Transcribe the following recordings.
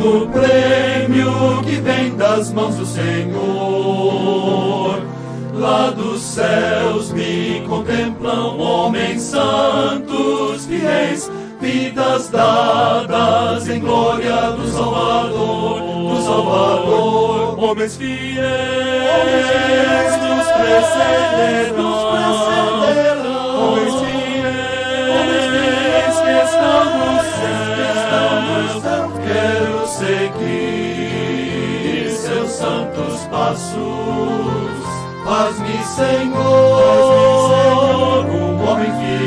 no prêmio que vem das mãos do Senhor. Lá dos céus me contemplam homens santos, fiéis, vidas dadas em glória do Salvador, homens fiéis nos precederão, homens fiéis que estão no céu, quero seguir seus santos passos. Faz-me, Senhor, um homem fiel.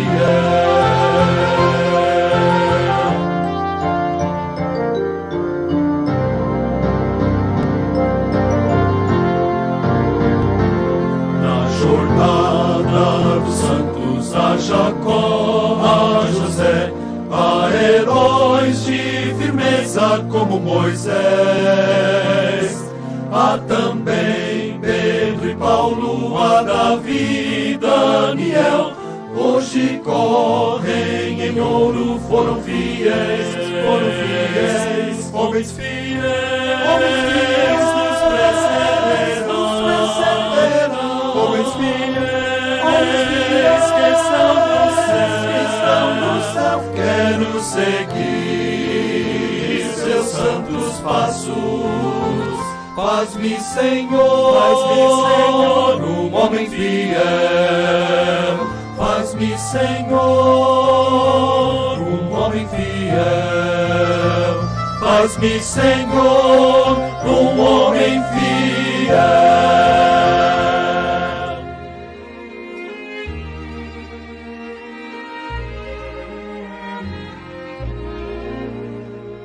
Na jornada dos santos, a Jacó, a José, a heróis de firmeza como Moisés, há também Pedro e Paulo, a Davi, Daniel, hoje correm em ouro, foram fiéis, homens fiéis nos precederão, homens fiéis que estão no céu, quero seguir seus santos passos. Faz-me, Senhor, um homem fiel. Faz-me, Senhor, um homem fiel. Faz-me, Senhor, um homem fiel.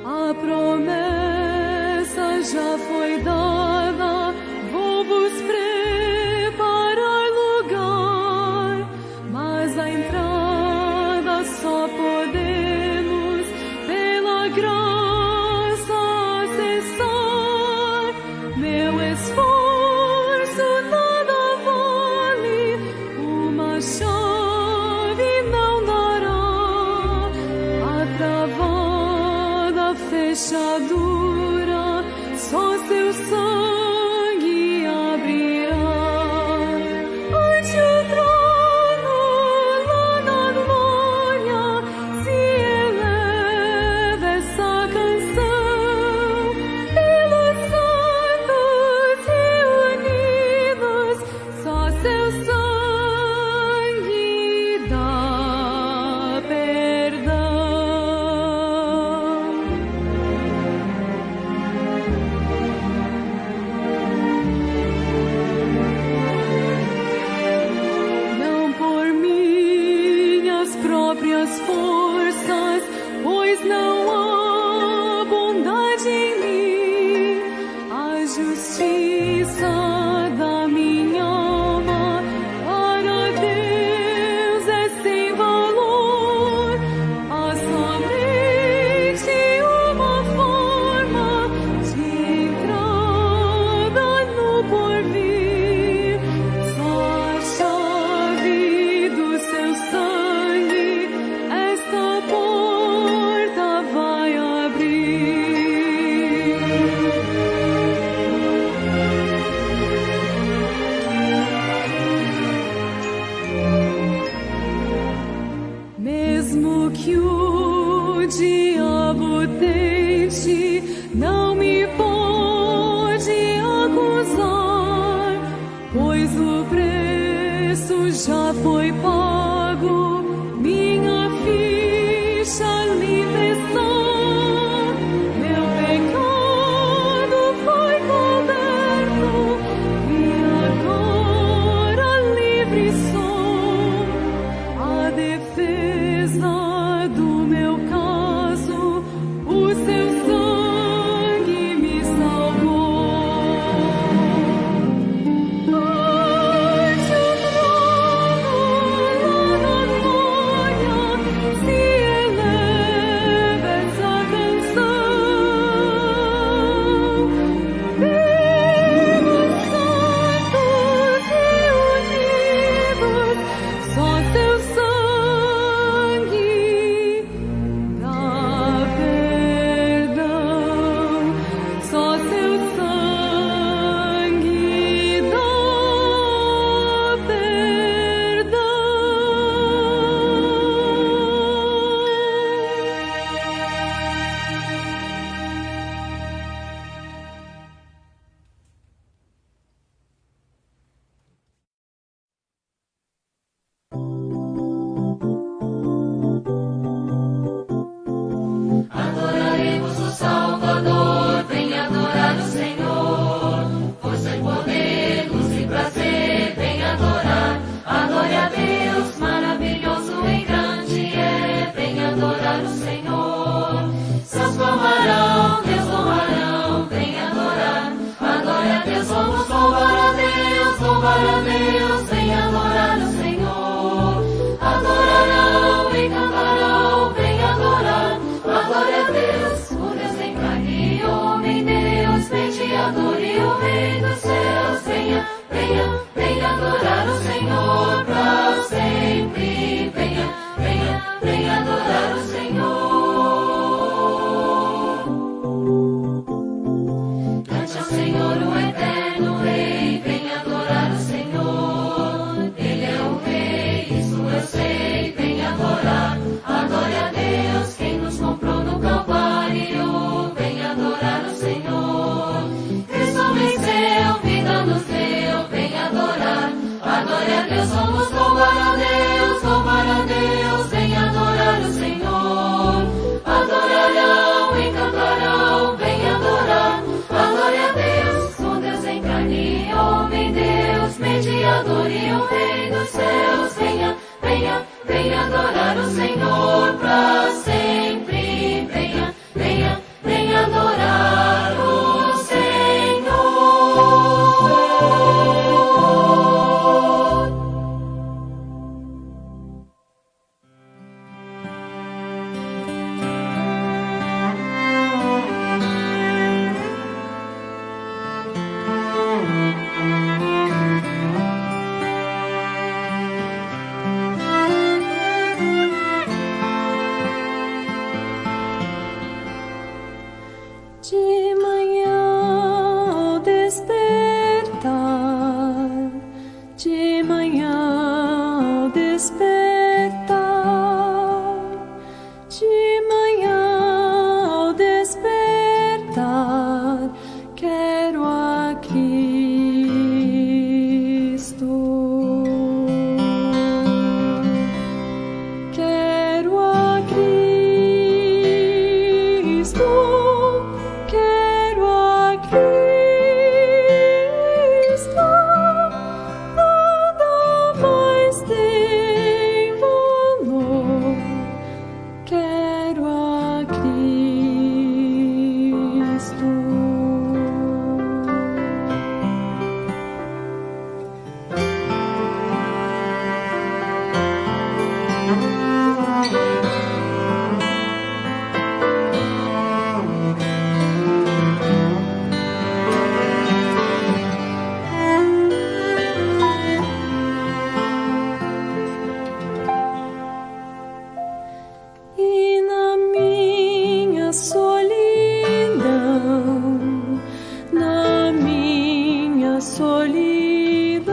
A promessa já foi dada, vou vos preparar lugar, mas a entrada só podemos pela graça acessar. Meu esforço nada vale, uma chave não dará, a travada fechadura só seu sangue abrirá. Ante o trono lá na glória se eleva essa canção, pelos santos reunidos, só seu sangue dá perdão. Não por minhas próprias forças, pois não há bondade em mim, a justiça da minha alma para Deus é sem valor. Há somente uma forma de entrada no porvir, só a chave do seu sangue esta porta vai abrir. Mesmo que o diabo tente, não me pode acusar, pois o preço já foi pago, minha ficha livre está. Meu pecado foi coberto e agora livre sou. A defesa do meu caso, o seu sangue me salvou. Ante o trono lá na adore o Rei dos céus. Venha, venha, venha adorar o Senhor pra sempre. Venha, venha, venha adorar o Senhor. Cante ao Senhor o eterno Rei. Venha adorar o Senhor. Ele é o Rei, isso eu sei. Venha adorar. Adore a Deus, quem nos comprou no Calvário. Venha adorar o Senhor. Cristo venceu, vida nos deu. Venha adorar. Adore a Deus, vamos louvar a Deus, louvar a Deus. Venha adorar o Senhor. Adorarão e cantarão. Venha adorar. Adore a Deus, com Deus em carne e homem, Deus mediador e o Rei dos céus. Venha, venha, venha adorar o Senhor pra sempre. Venha, venha, venha adorar o Senhor. De manhã ao despertar, de manhã ao despertar, de manhã ao despertar, quero a Cristo. Quero a Cristo. Quero a Cristo, nada mais tem valor. Quero a Cristo. E na minha solidão, na minha solidão,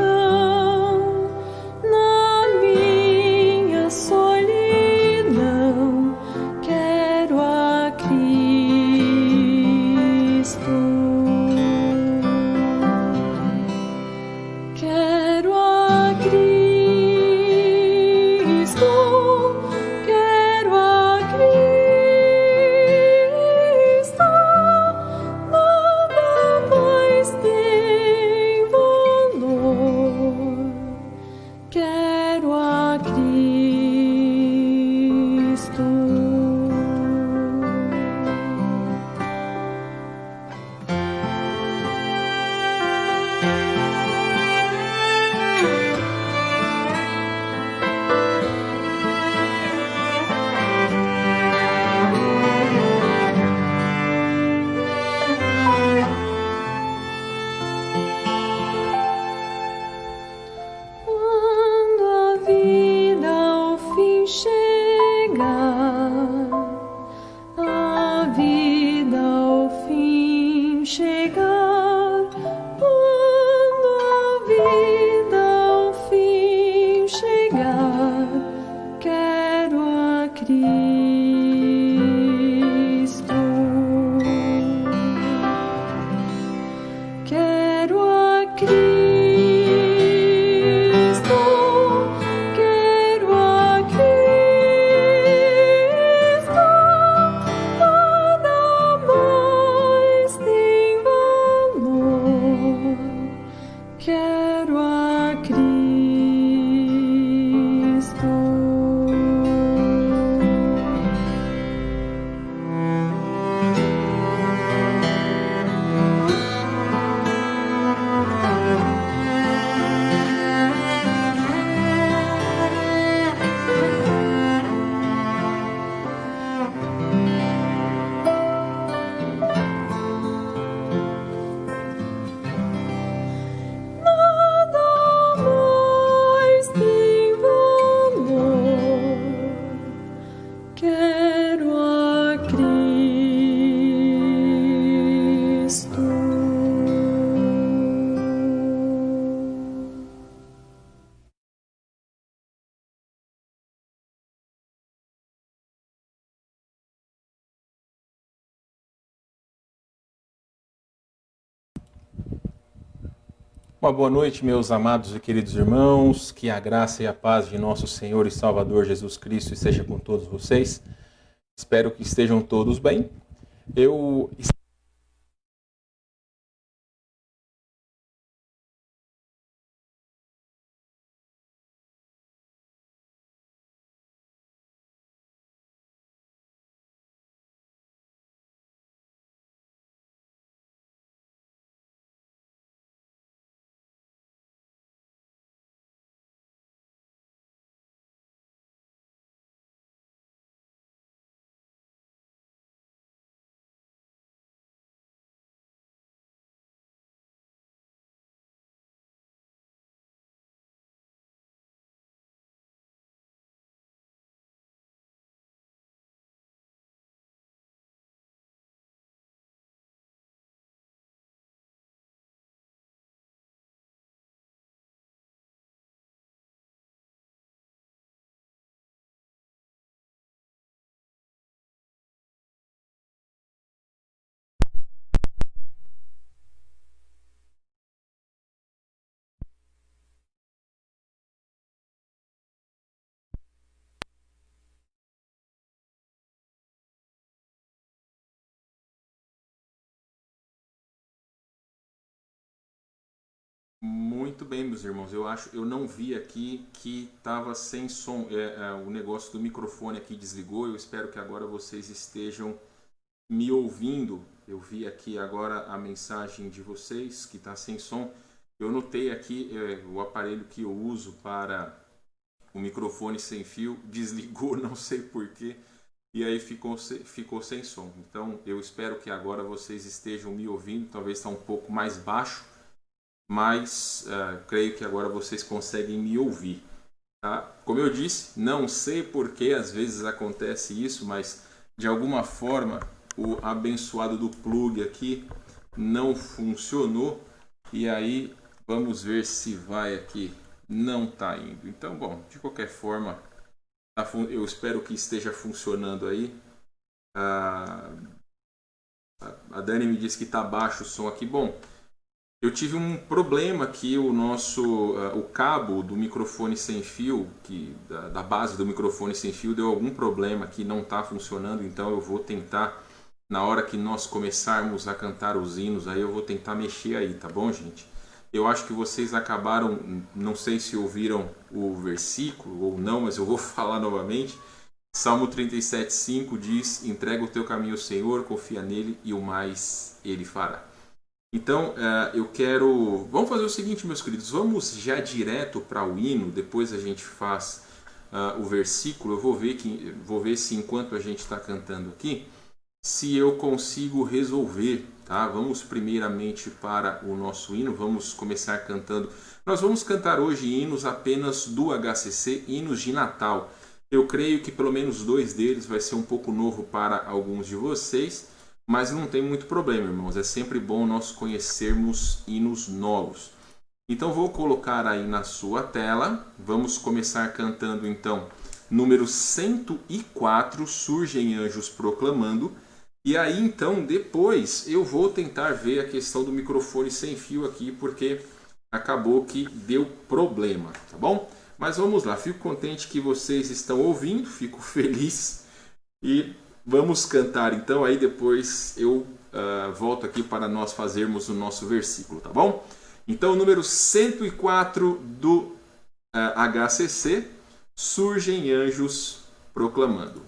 na minha solidão, quero a Cristo. Quero a Cristo. Quero a Cristo, nada mais tem valor. Quero a Cristo. Uma boa noite, meus amados e queridos irmãos. Que a graça e a paz de nosso Senhor e Salvador Jesus Cristo esteja com todos vocês. Espero que estejam todos bem. Eu Muito bem, meus irmãos. Eu não vi aqui que estava sem som. O negócio do microfone aqui desligou. Eu espero que agora vocês estejam me ouvindo. Eu vi aqui agora a mensagem de vocês que está sem som. Eu notei aqui o aparelho que eu uso para o microfone sem fio desligou, não sei porquê, e aí ficou sem som. Então eu espero que agora vocês estejam me ouvindo. Talvez está um pouco mais baixo, mas creio que agora vocês conseguem me ouvir. Tá? Como eu disse, não sei por que às vezes acontece isso, mas de alguma forma o abençoado do plug aqui não funcionou, e aí vamos ver se vai aqui. Não está indo. Então, bom, de qualquer forma, eu espero que esteja funcionando aí. A Dani me disse que está baixo o som aqui. Bom, eu tive um problema aqui, o cabo do microfone sem fio, da base do microfone sem fio, deu algum problema que não está funcionando, então eu vou tentar, na hora que nós começarmos a cantar os hinos, aí eu vou tentar mexer aí, tá bom, gente? Eu acho que vocês acabaram, não sei se ouviram o versículo ou não, mas eu vou falar novamente. Salmo 37,5 diz: entrega o teu caminho ao Senhor, confia nele e o mais ele fará. Então, vamos fazer o seguinte, meus queridos, vamos já direto para o hino, depois a gente faz o versículo. Eu vou ver se enquanto a gente está cantando aqui, se eu consigo resolver, tá? Vamos primeiramente para o nosso hino, vamos começar cantando. Nós vamos cantar hoje hinos apenas do HCC, hinos de Natal. Eu creio que pelo menos 2 deles vai ser um pouco novo para alguns de vocês, mas não tem muito problema, irmãos. É sempre bom nós conhecermos hinos novos. Então vou colocar aí na sua tela. Vamos começar cantando então número 104, Surgem Anjos Proclamando. E aí então depois eu vou tentar ver a questão do microfone sem fio aqui, porque acabou que deu problema, tá bom? Mas vamos lá, fico contente que vocês estão ouvindo, fico feliz e vamos cantar então. Aí depois eu volto aqui para nós fazermos o nosso versículo, tá bom? Então número 104 do HCC, Surgem Anjos Proclamando.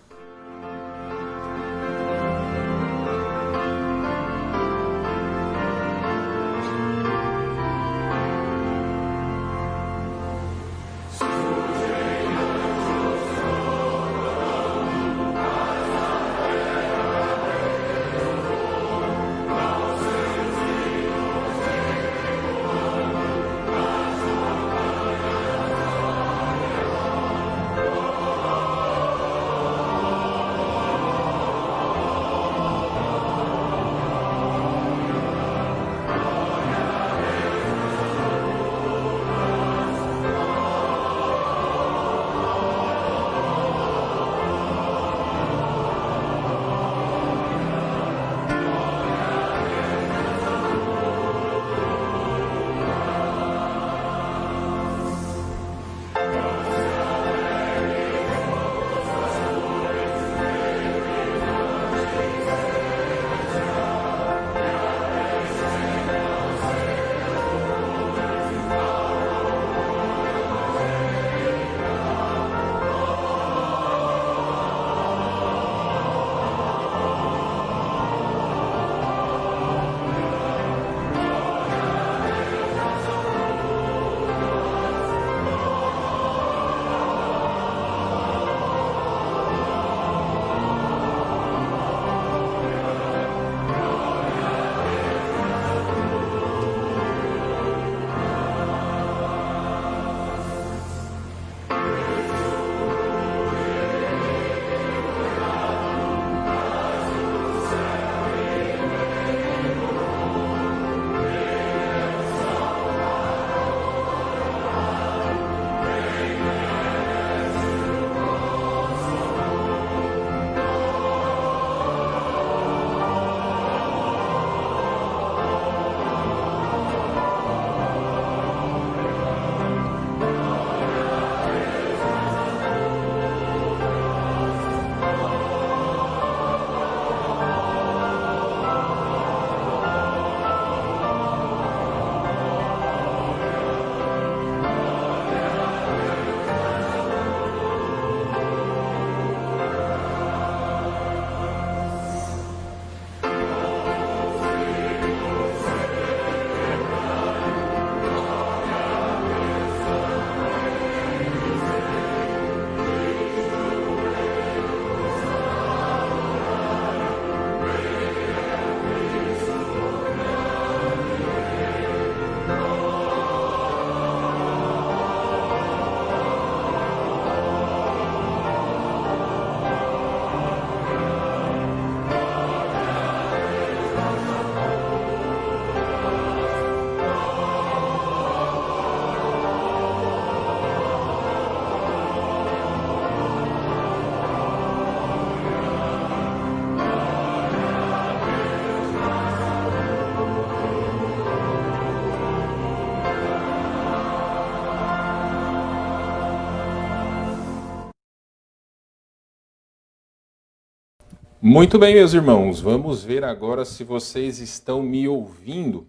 Muito bem, meus irmãos, vamos ver agora se vocês estão me ouvindo.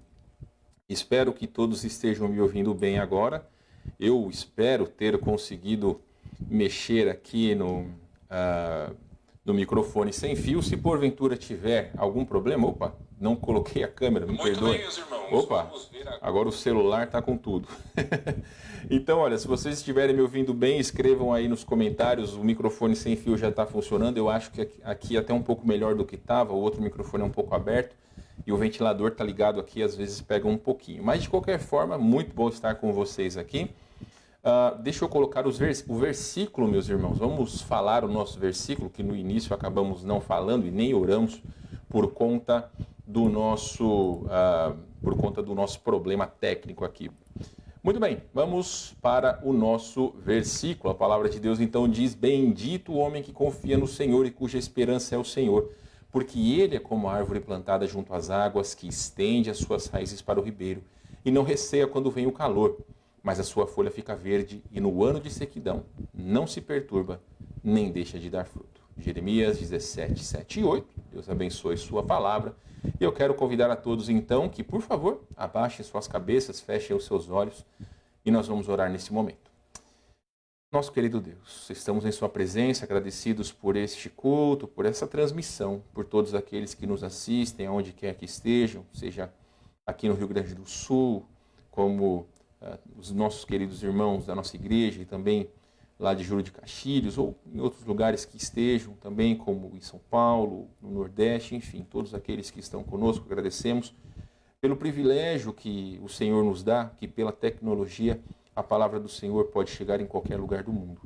Espero que todos estejam me ouvindo bem agora. Eu espero ter conseguido mexer aqui no microfone sem fio. Se porventura tiver algum problema, opa, não coloquei a câmera, me perdoe. Muito bem, meus irmãos, opa, agora o celular está com tudo. Então, olha, se vocês estiverem me ouvindo bem, escrevam aí nos comentários. O microfone sem fio já está funcionando. Eu acho que aqui até um pouco melhor do que estava. O outro microfone é um pouco aberto e o ventilador está ligado aqui, às vezes pega um pouquinho. Mas, de qualquer forma, muito bom estar com vocês aqui. Deixa eu colocar o versículo, meus irmãos. Vamos falar o nosso versículo, que no início acabamos não falando e nem oramos por conta do nosso problema técnico aqui. Muito bem, vamos para o nosso versículo. A palavra de Deus então diz: bendito o homem que confia no Senhor e cuja esperança é o Senhor, porque ele é como a árvore plantada junto às águas, que estende as suas raízes para o ribeiro, e não receia quando vem o calor, mas a sua folha fica verde, e no ano de sequidão não se perturba, nem deixa de dar fruto. Jeremias 17, 7 e 8. Deus abençoe sua palavra. E eu quero convidar a todos então que, por favor, abaixem suas cabeças, fechem os seus olhos e nós vamos orar nesse momento. Nosso querido Deus, estamos em sua presença, agradecidos por este culto, por essa transmissão, por todos aqueles que nos assistem, aonde quer que estejam, seja aqui no Rio Grande do Sul, como os nossos queridos irmãos da nossa igreja e também lá de Juro de Castilhos, ou em outros lugares que estejam também, como em São Paulo, no Nordeste, enfim, todos aqueles que estão conosco, agradecemos pelo privilégio que o Senhor nos dá, que pela tecnologia a palavra do Senhor pode chegar em qualquer lugar do mundo.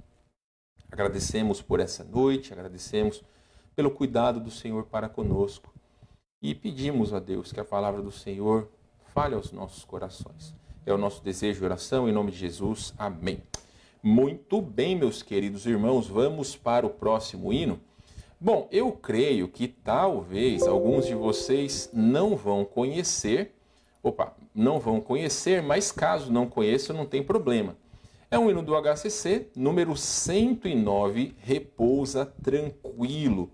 Agradecemos por essa noite, agradecemos pelo cuidado do Senhor para conosco e pedimos a Deus que a palavra do Senhor fale aos nossos corações. É o nosso desejo e oração, em nome de Jesus. Amém. Muito bem, meus queridos irmãos, vamos para o próximo hino. Bom, eu creio que talvez alguns de vocês não vão conhecer, mas caso não conheçam, não tem problema. É um hino do HCC, número 109, Repousa Tranquilo.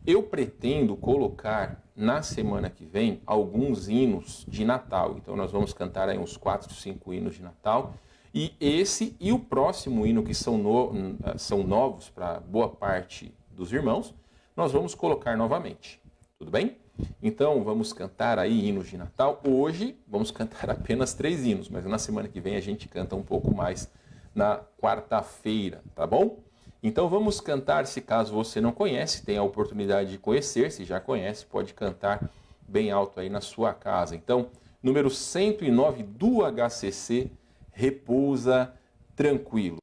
Eu pretendo colocar na semana que vem alguns hinos de Natal. Então nós vamos cantar aí uns 4, 5 hinos de Natal. E esse e o próximo hino, que são novos para boa parte dos irmãos, nós vamos colocar novamente. Tudo bem? Então vamos cantar aí hinos de Natal. Hoje vamos cantar apenas 3 hinos, mas na semana que vem a gente canta um pouco mais na quarta-feira, tá bom? Então vamos cantar, se caso você não conhece, tem a oportunidade de conhecer, se já conhece, pode cantar bem alto aí na sua casa. Então, número 109 do HCC, Repousa Tranquilo.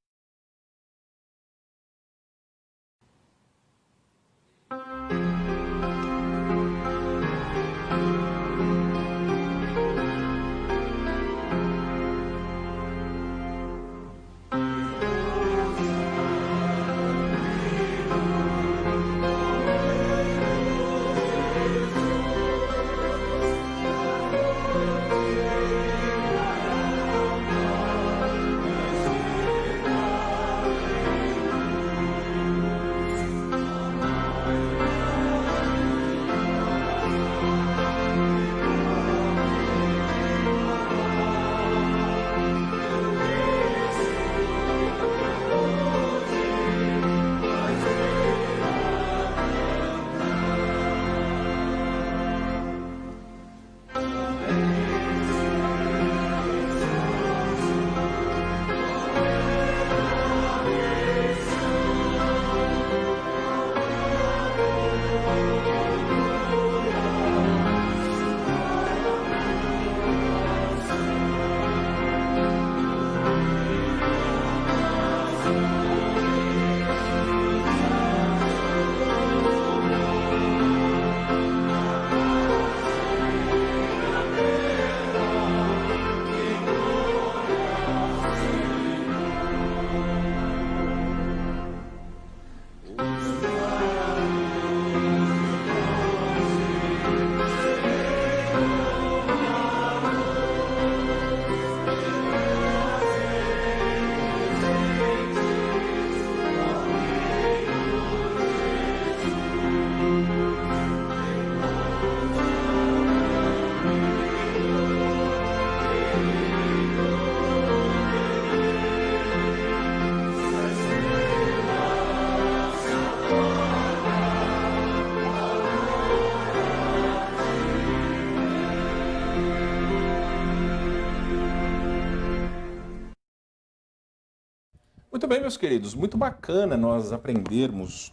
bem, meus queridos, muito bacana nós aprendermos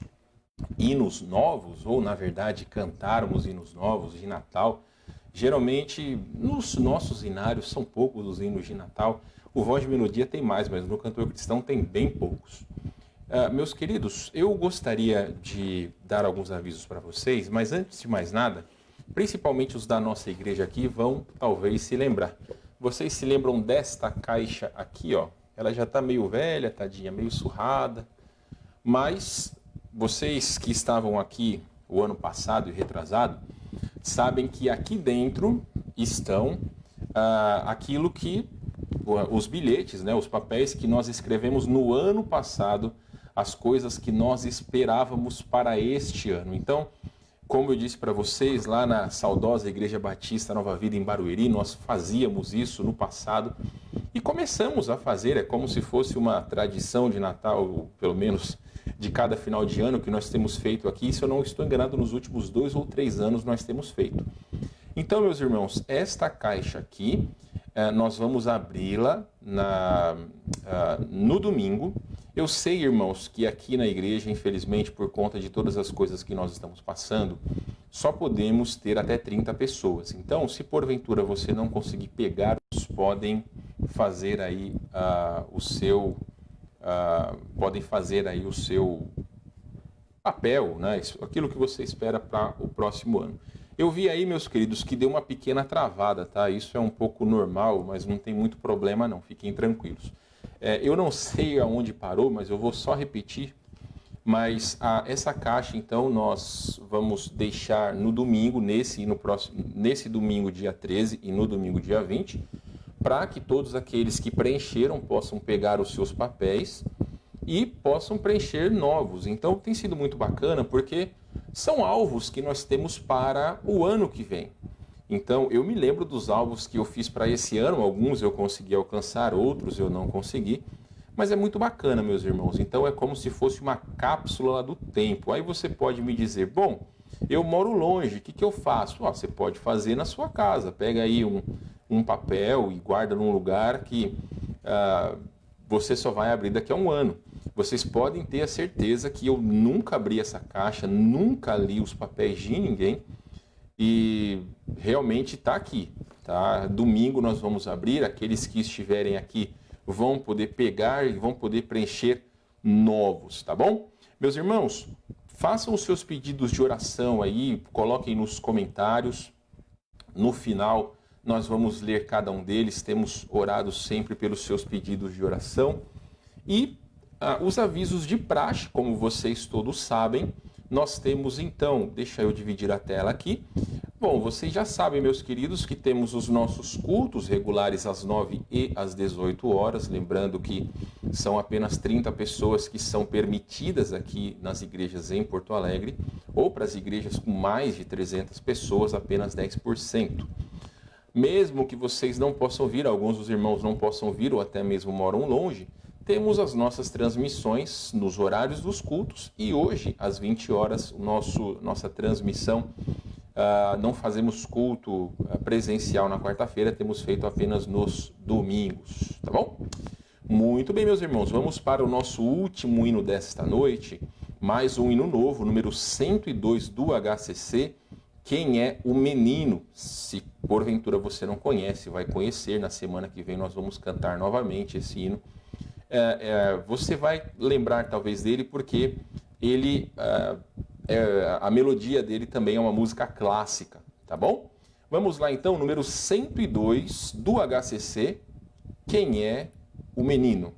hinos novos, ou na verdade cantarmos hinos novos de Natal. Geralmente nos nossos hinários são poucos os hinos de Natal. O Voz de Melodia tem mais, mas no Cantor Cristão tem bem poucos. Meus queridos, eu gostaria de dar alguns avisos para vocês, mas antes de mais nada, principalmente os da nossa igreja aqui vão talvez se lembrar. Vocês se lembram desta caixa aqui, ó? Ela já está meio velha, tadinha, meio surrada, mas vocês que estavam aqui o ano passado e retrasado, sabem que aqui dentro estão aquilo que, os bilhetes, né, os papéis que nós escrevemos no ano passado, as coisas que nós esperávamos para este ano. Então, como eu disse para vocês, lá na saudosa Igreja Batista Nova Vida em Barueri, nós fazíamos isso no passado e começamos a fazer, é como se fosse uma tradição de Natal, pelo menos de cada final de ano que nós temos feito aqui. Se eu não estou enganado, nos últimos 2 ou 3 anos nós temos feito. Então, meus irmãos, esta caixa aqui, nós vamos abri-la no domingo. Eu sei, irmãos, que aqui na igreja, infelizmente, por conta de todas as coisas que nós estamos passando, só podemos ter até 30 pessoas. Então, se porventura você não conseguir pegar, podem fazer aí o seu papel, né? Aquilo que você espera para o próximo ano. Eu vi aí, meus queridos, que deu uma pequena travada, tá? Isso é um pouco normal, mas não tem muito problema não, fiquem tranquilos. Eu não sei aonde parou, mas eu vou só repetir. Mas essa caixa, então, nós vamos deixar no domingo, nesse domingo, dia 13, e no domingo, dia 20, para que todos aqueles que preencheram possam pegar os seus papéis e possam preencher novos. Então, tem sido muito bacana, porque são alvos que nós temos para o ano que vem. Então, eu me lembro dos alvos que eu fiz para esse ano, alguns eu consegui alcançar, outros eu não consegui, mas é muito bacana, meus irmãos. Então, é como se fosse uma cápsula do tempo. Aí você pode me dizer, bom, eu moro longe, o que eu faço? Você pode fazer na sua casa, pega aí um papel e guarda num lugar que você só vai abrir daqui a um ano. Vocês podem ter a certeza que eu nunca abri essa caixa, nunca li os papéis de ninguém, e realmente está aqui, tá? Domingo nós vamos abrir, aqueles que estiverem aqui vão poder pegar e vão poder preencher novos, tá bom? Meus irmãos, façam os seus pedidos de oração aí, coloquem nos comentários. No final nós vamos ler cada um deles, temos orado sempre pelos seus pedidos de oração. E os avisos de praxe, como vocês todos sabem, nós temos então, deixa eu dividir a tela aqui. Bom, vocês já sabem, meus queridos, que temos os nossos cultos regulares às 9 e às 18 horas. Lembrando que são apenas 30 pessoas que são permitidas aqui nas igrejas em Porto Alegre, ou para as igrejas com mais de 300 pessoas, apenas 10%. Mesmo que vocês não possam vir, alguns dos irmãos não possam vir ou até mesmo moram longe, temos as nossas transmissões nos horários dos cultos e hoje, às 20 horas, nossa transmissão, não fazemos culto presencial na quarta-feira, temos feito apenas nos domingos, tá bom? Muito bem, meus irmãos, vamos para o nosso último hino desta noite, mais um hino novo, número 102 do HCC, Quem é o Menino? Se porventura você não conhece, vai conhecer, na semana que vem nós vamos cantar novamente esse hino. Você vai lembrar talvez dele porque ele, a melodia dele também é uma música clássica, tá bom? Vamos lá então, número 102 do HCC, Quem é o Menino?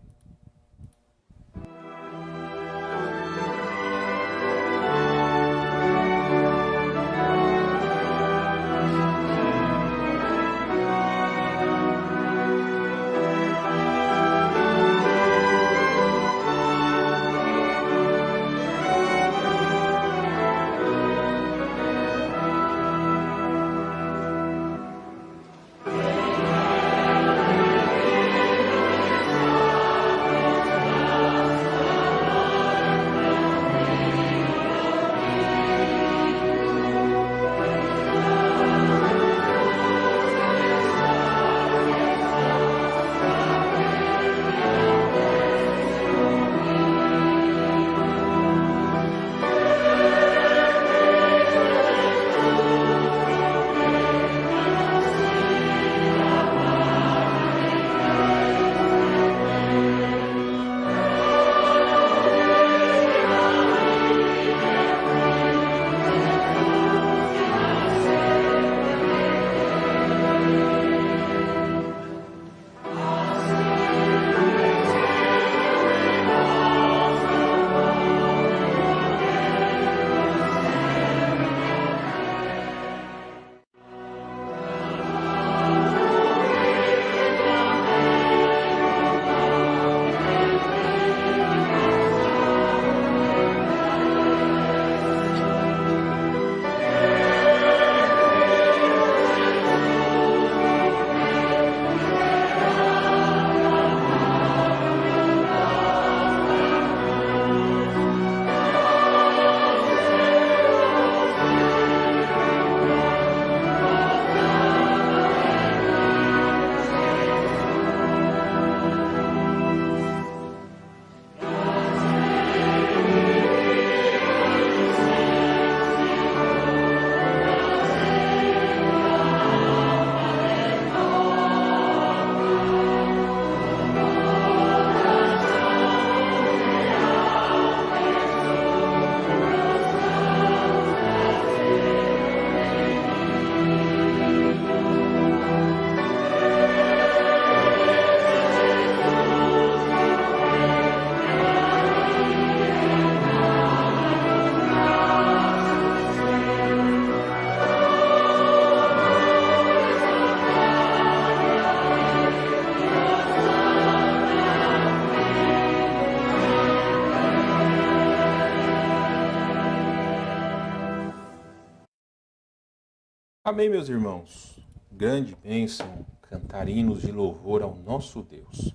Amém, meus irmãos. Grande bênção, cantar hinos de louvor ao nosso Deus.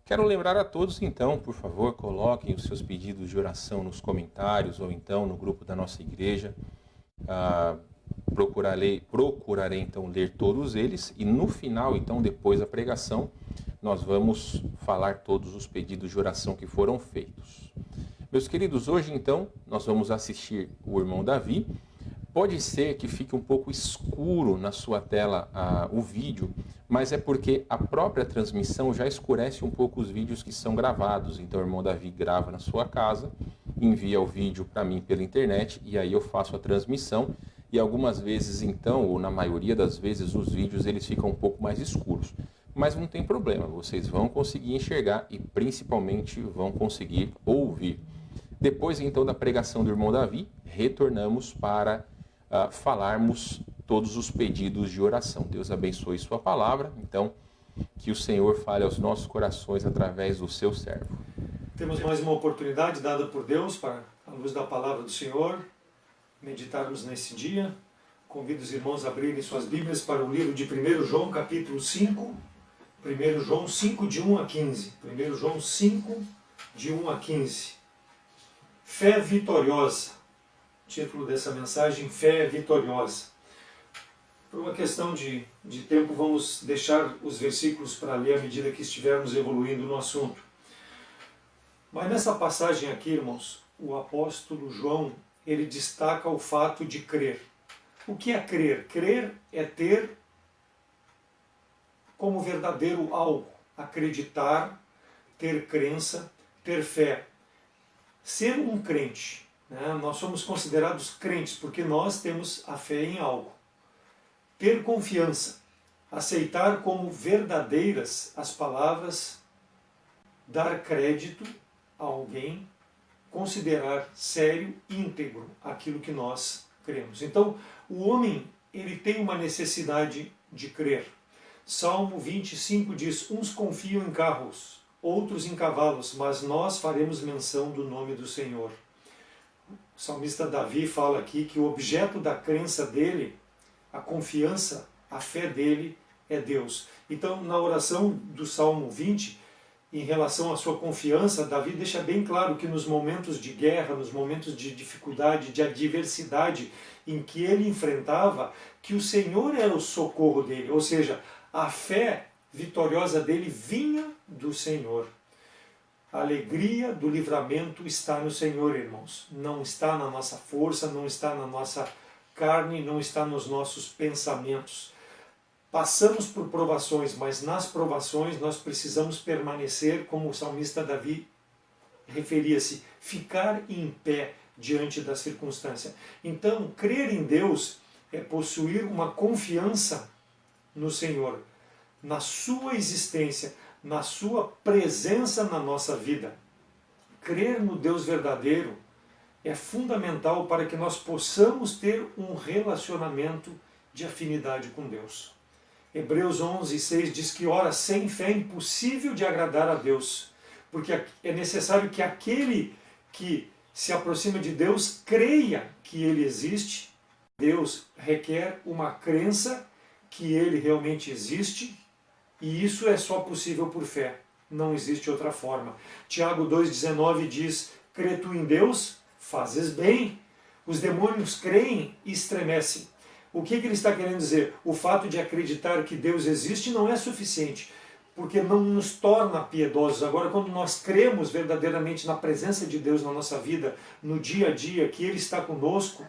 Quero lembrar a todos, então, por favor, coloquem os seus pedidos de oração nos comentários ou então no grupo da nossa igreja. Procurarei, então, ler todos eles e no final, então, depois da pregação, nós vamos falar todos os pedidos de oração que foram feitos. Meus queridos, hoje, então, nós vamos assistir o irmão Davi. Pode ser que fique um pouco escuro na sua tela o vídeo, mas é porque a própria transmissão já escurece um pouco os vídeos que são gravados. Então o irmão Davi grava na sua casa, envia o vídeo para mim pela internet e aí eu faço a transmissão. E algumas vezes então, ou na maioria das vezes, os vídeos eles ficam um pouco mais escuros. Mas não tem problema, vocês vão conseguir enxergar e principalmente vão conseguir ouvir. Depois então da pregação do irmão Davi, retornamos para falarmos todos os pedidos de oração. Deus abençoe sua palavra, então que o Senhor fale aos nossos corações através do seu servo. Temos mais uma oportunidade dada por Deus para, à luz da palavra do Senhor, meditarmos nesse dia. Convido os irmãos a abrirem suas Bíblias para o livro de 1 João, capítulo 5, 1 João 5, de 1 a 15. 1 João 5, de 1 a 15. Fé vitoriosa. Título dessa mensagem, Fé Vitoriosa. Por uma questão de tempo, vamos deixar os versículos para ler à medida que estivermos evoluindo no assunto. Mas nessa passagem aqui, irmãos, o apóstolo João, ele destaca o fato de crer. O que é crer? Crer é ter como verdadeiro algo, acreditar, ter crença, ter fé. Ser um crente. Nós somos considerados crentes porque nós temos a fé em algo. Ter confiança, aceitar como verdadeiras as palavras, dar crédito a alguém, considerar sério, íntegro aquilo que nós cremos. Então, o homem ele tem uma necessidade de crer. Salmo 25 diz: uns confiam em carros, outros em cavalos, mas nós faremos menção do nome do Senhor. O salmista Davi fala aqui que o objeto da crença dele, a confiança, a fé dele é Deus. Então, na oração do Salmo 20, em relação à sua confiança, Davi deixa bem claro que nos momentos de guerra, nos momentos de dificuldade, de adversidade em que ele enfrentava, que o Senhor era o socorro dele, ou seja, a fé vitoriosa dele vinha do Senhor. A alegria do livramento está no Senhor, irmãos. Não está na nossa força, não está na nossa carne, não está nos nossos pensamentos. Passamos por provações, mas nas provações nós precisamos permanecer, como o salmista Davi referia-se, ficar em pé diante da circunstância. Então, crer em Deus é possuir uma confiança no Senhor, na sua existência, na sua presença na nossa vida. Crer no Deus verdadeiro é fundamental para que nós possamos ter um relacionamento de afinidade com Deus. Hebreus 11:6 diz que, ora, sem fé é impossível de agradar a Deus, porque é necessário que aquele que se aproxima de Deus creia que Ele existe. Deus requer uma crença que Ele realmente existe, e isso é só possível por fé, não existe outra forma. Tiago 2,19 diz: crê tu em Deus, fazes bem. Os demônios creem e estremecem. O que ele está querendo dizer? O fato de acreditar que Deus existe não é suficiente, porque não nos torna piedosos. Agora, quando nós cremos verdadeiramente na presença de Deus na nossa vida, no dia a dia, que Ele está conosco,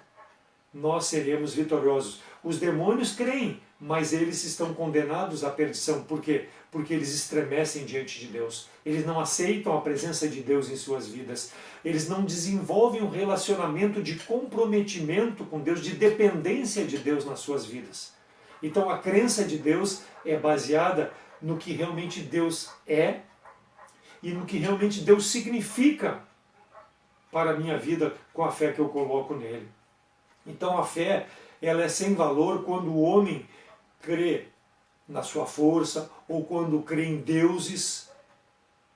nós seremos vitoriosos. Os demônios creem, mas eles estão condenados à perdição. Por quê? Porque eles estremecem diante de Deus. Eles não aceitam a presença de Deus em suas vidas. Eles não desenvolvem um relacionamento de comprometimento com Deus, de dependência de Deus nas suas vidas. Então a crença de Deus é baseada no que realmente Deus é e no que realmente Deus significa para a minha vida com a fé que eu coloco nele. Então a fé, ela é sem valor quando o homem crê na sua força ou quando crê em deuses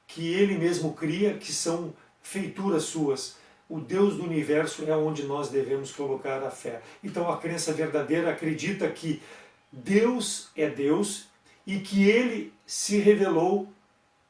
que ele mesmo cria, que são feituras suas. o Deus do universo é onde nós devemos colocar a fé. Então a crença verdadeira acredita que Deus é Deus e que Ele se revelou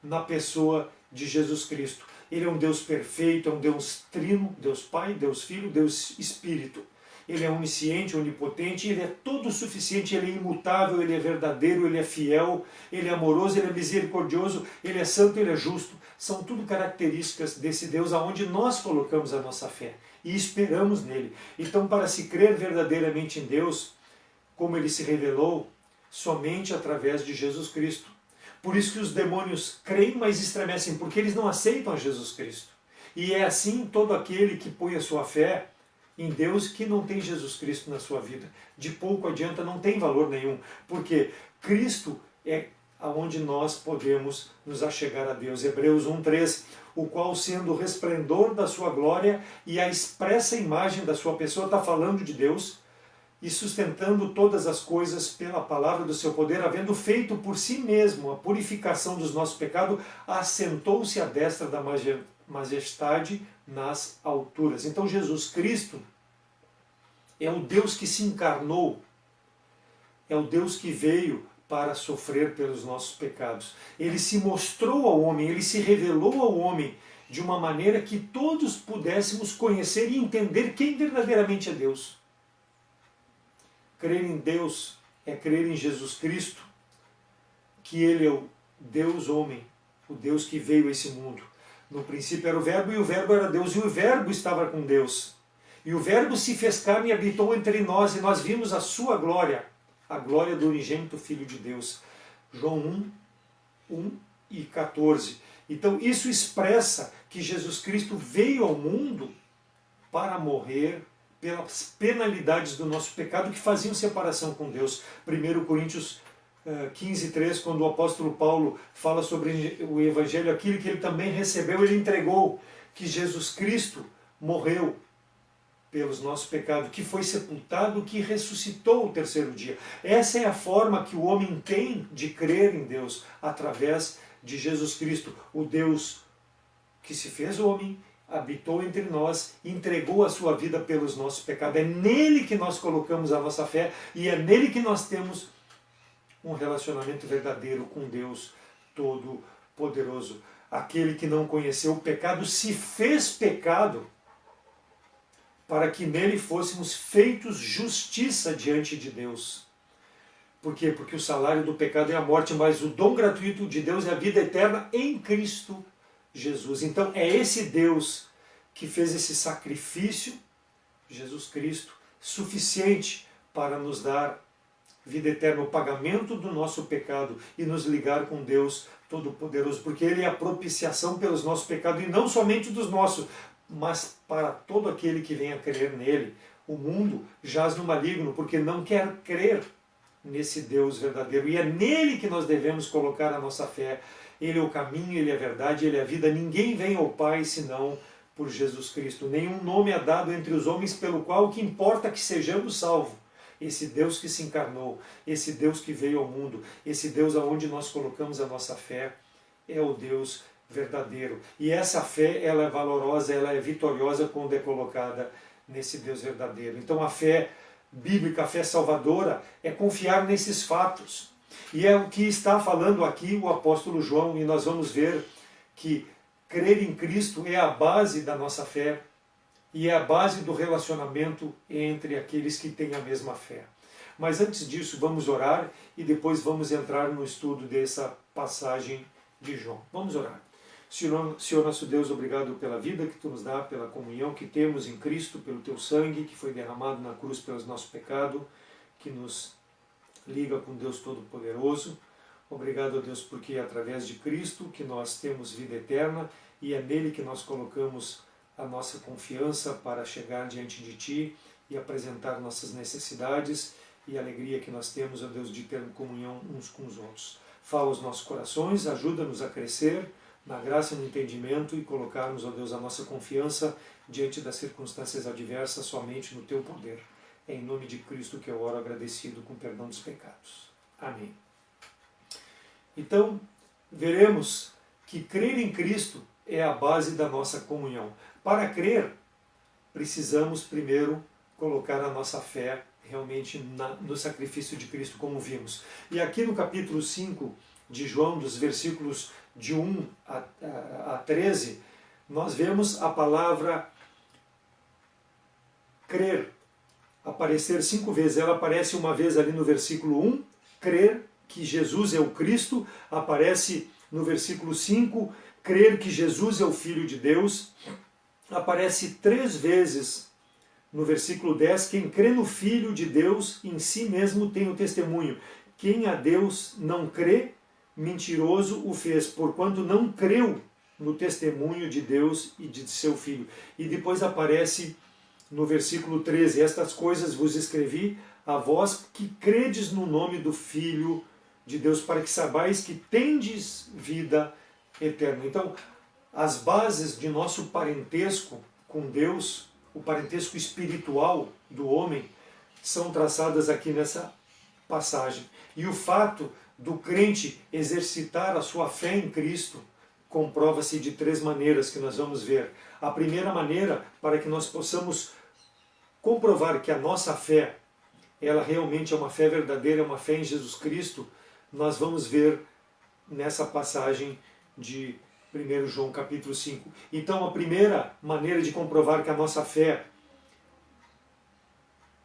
na pessoa de Jesus Cristo. Ele é um Deus perfeito, é um Deus trino, Deus Pai, Deus Filho, Deus Espírito. Ele é onisciente, onipotente, Ele é todo suficiente, Ele é imutável, Ele é verdadeiro, Ele é fiel, Ele é amoroso, Ele é misericordioso, Ele é santo, Ele é justo. São tudo características desse Deus aonde nós colocamos a nossa fé e esperamos nele. Então, para se crer verdadeiramente em Deus, como Ele se revelou, somente através de Jesus Cristo. Por isso que os demônios creem, mas estremecem, porque eles não aceitam a Jesus Cristo. E é assim todo aquele que põe a sua fé em Deus que não tem Jesus Cristo na sua vida. De pouco adianta, não tem valor nenhum, porque Cristo é aonde nós podemos nos achegar a Deus. Hebreus 1:3, o qual sendo o resplendor da sua glória e a expressa imagem da sua pessoa, está falando de Deus, e sustentando todas as coisas pela palavra do seu poder, havendo feito por si mesmo a purificação dos nossos pecados, assentou-se à destra da majestade nas alturas. Então Jesus Cristo é o Deus que se encarnou, é o Deus que veio para sofrer pelos nossos pecados. Ele se mostrou ao homem, ele se revelou ao homem de uma maneira que todos pudéssemos conhecer e entender quem verdadeiramente é Deus. Crer em Deus é crer em Jesus Cristo, que Ele é o Deus homem, o Deus que veio a esse mundo. No princípio era o Verbo, e o Verbo era Deus, e o Verbo estava com Deus. E o Verbo se fez carne e habitou entre nós, e nós vimos a sua glória, a glória do unigênito Filho de Deus. João 1 e 14. Então isso expressa que Jesus Cristo veio ao mundo para morrer pelas penalidades do nosso pecado que faziam separação com Deus. 1 Coríntios 15:3, quando o apóstolo Paulo fala sobre o Evangelho, aquilo que ele também recebeu, ele entregou, que Jesus Cristo morreu pelos nossos pecados, que foi sepultado, que ressuscitou o terceiro dia. Essa é a forma que o homem tem de crer em Deus, através de Jesus Cristo, o Deus que se fez homem, habitou entre nós, entregou a sua vida pelos nossos pecados. É nele que nós colocamos a nossa fé e é nele que nós temos um relacionamento verdadeiro com Deus Todo-Poderoso. Aquele que não conheceu o pecado se fez pecado para que nele fôssemos feitos justiça diante de Deus. Por quê? Porque o salário do pecado é a morte, mas o dom gratuito de Deus é a vida eterna em Cristo Jesus. Então é esse Deus que fez esse sacrifício, Jesus Cristo, suficiente para nos dar vida eterna, o pagamento do nosso pecado e nos ligar com Deus Todo-Poderoso, porque Ele é a propiciação pelos nossos pecados, e não somente dos nossos, mas para todo aquele que venha crer nele. O mundo jaz no maligno, porque não quer crer nesse Deus verdadeiro, e é nele que nós devemos colocar a nossa fé. Ele é o caminho, Ele é a verdade, Ele é a vida. Ninguém vem ao Pai senão por Jesus Cristo. Nenhum nome é dado entre os homens pelo qual o que importa que sejamos salvos. Esse Deus que se encarnou, esse Deus que veio ao mundo, esse Deus aonde nós colocamos a nossa fé, é o Deus verdadeiro. E essa fé, ela é valorosa, ela é vitoriosa quando é colocada nesse Deus verdadeiro. Então a fé bíblica, a fé salvadora, é confiar nesses fatos. E é o que está falando aqui o apóstolo João, e nós vamos ver que crer em Cristo é a base da nossa fé e é a base do relacionamento entre aqueles que têm a mesma fé. Mas antes disso, vamos orar e depois vamos entrar no estudo dessa passagem de João. Vamos orar. Senhor nosso Deus, obrigado pela vida que Tu nos dá, pela comunhão que temos em Cristo, pelo Teu sangue que foi derramado na cruz pelos nossos pecados, que nos liga com Deus Todo-Poderoso. Obrigado, a Deus, porque é através de Cristo que nós temos vida eterna e é nele que nós colocamos a nossa confiança para chegar diante de Ti e apresentar nossas necessidades e a alegria que nós temos, ó Deus, de ter comunhão uns com os outros. Fala aos nossos corações, ajuda-nos a crescer na graça e no entendimento e colocarmos, ó Deus, a nossa confiança diante das circunstâncias adversas somente no Teu poder. É em nome de Cristo que eu oro agradecido com perdão dos pecados. Amém. Então, veremos que crer em Cristo é a base da nossa comunhão. Para crer, precisamos primeiro colocar a nossa fé realmente no sacrifício de Cristo, como vimos. E aqui no capítulo 5 de João, dos versículos de 1 a 13, nós vemos a palavra crer aparecer 5 vezes. Ela aparece uma vez ali no versículo 1, crer que Jesus é o Cristo, aparece no versículo 5, crer que Jesus é o Filho de Deus, aparece 3 vezes no versículo 10, quem crê no Filho de Deus em si mesmo tem o testemunho. Quem a Deus não crê, mentiroso o fez, porquanto não creu no testemunho de Deus e de seu Filho. E depois aparece no versículo 13, estas coisas vos escrevi a vós que credes no nome do Filho de Deus, para que saibais que tendes vida eterna. Então, as bases de nosso parentesco com Deus, o parentesco espiritual do homem, são traçadas aqui nessa passagem. E o fato do crente exercitar a sua fé em Cristo comprova-se de 3 maneiras que nós vamos ver. A primeira maneira, para que nós possamos comprovar que a nossa fé, ela realmente é uma fé verdadeira, é uma fé em Jesus Cristo, nós vamos ver nessa passagem de 1 João capítulo 5. Então, a primeira maneira de comprovar que a nossa fé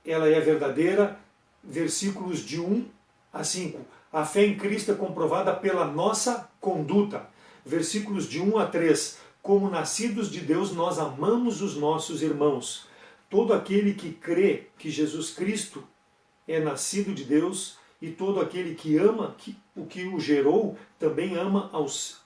ela é verdadeira, versículos de 1 a 5. A fé em Cristo é comprovada pela nossa conduta. Versículos de 1 a 3. Como nascidos de Deus, nós amamos os nossos irmãos. Todo aquele que crê que Jesus Cristo é nascido de Deus, e todo aquele que ama o que o gerou, também ama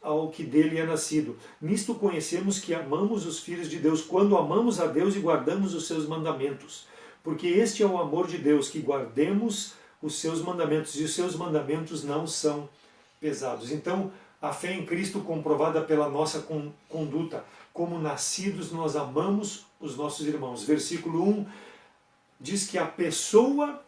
ao que dele é nascido. Nisto conhecemos que amamos os filhos de Deus, quando amamos a Deus e guardamos os seus mandamentos. Porque este é o amor de Deus, que guardemos os seus mandamentos, e os seus mandamentos não são pesados. Então, a fé em Cristo comprovada pela nossa conduta. Como nascidos, nós amamos os nossos irmãos. Versículo 1 diz que a pessoa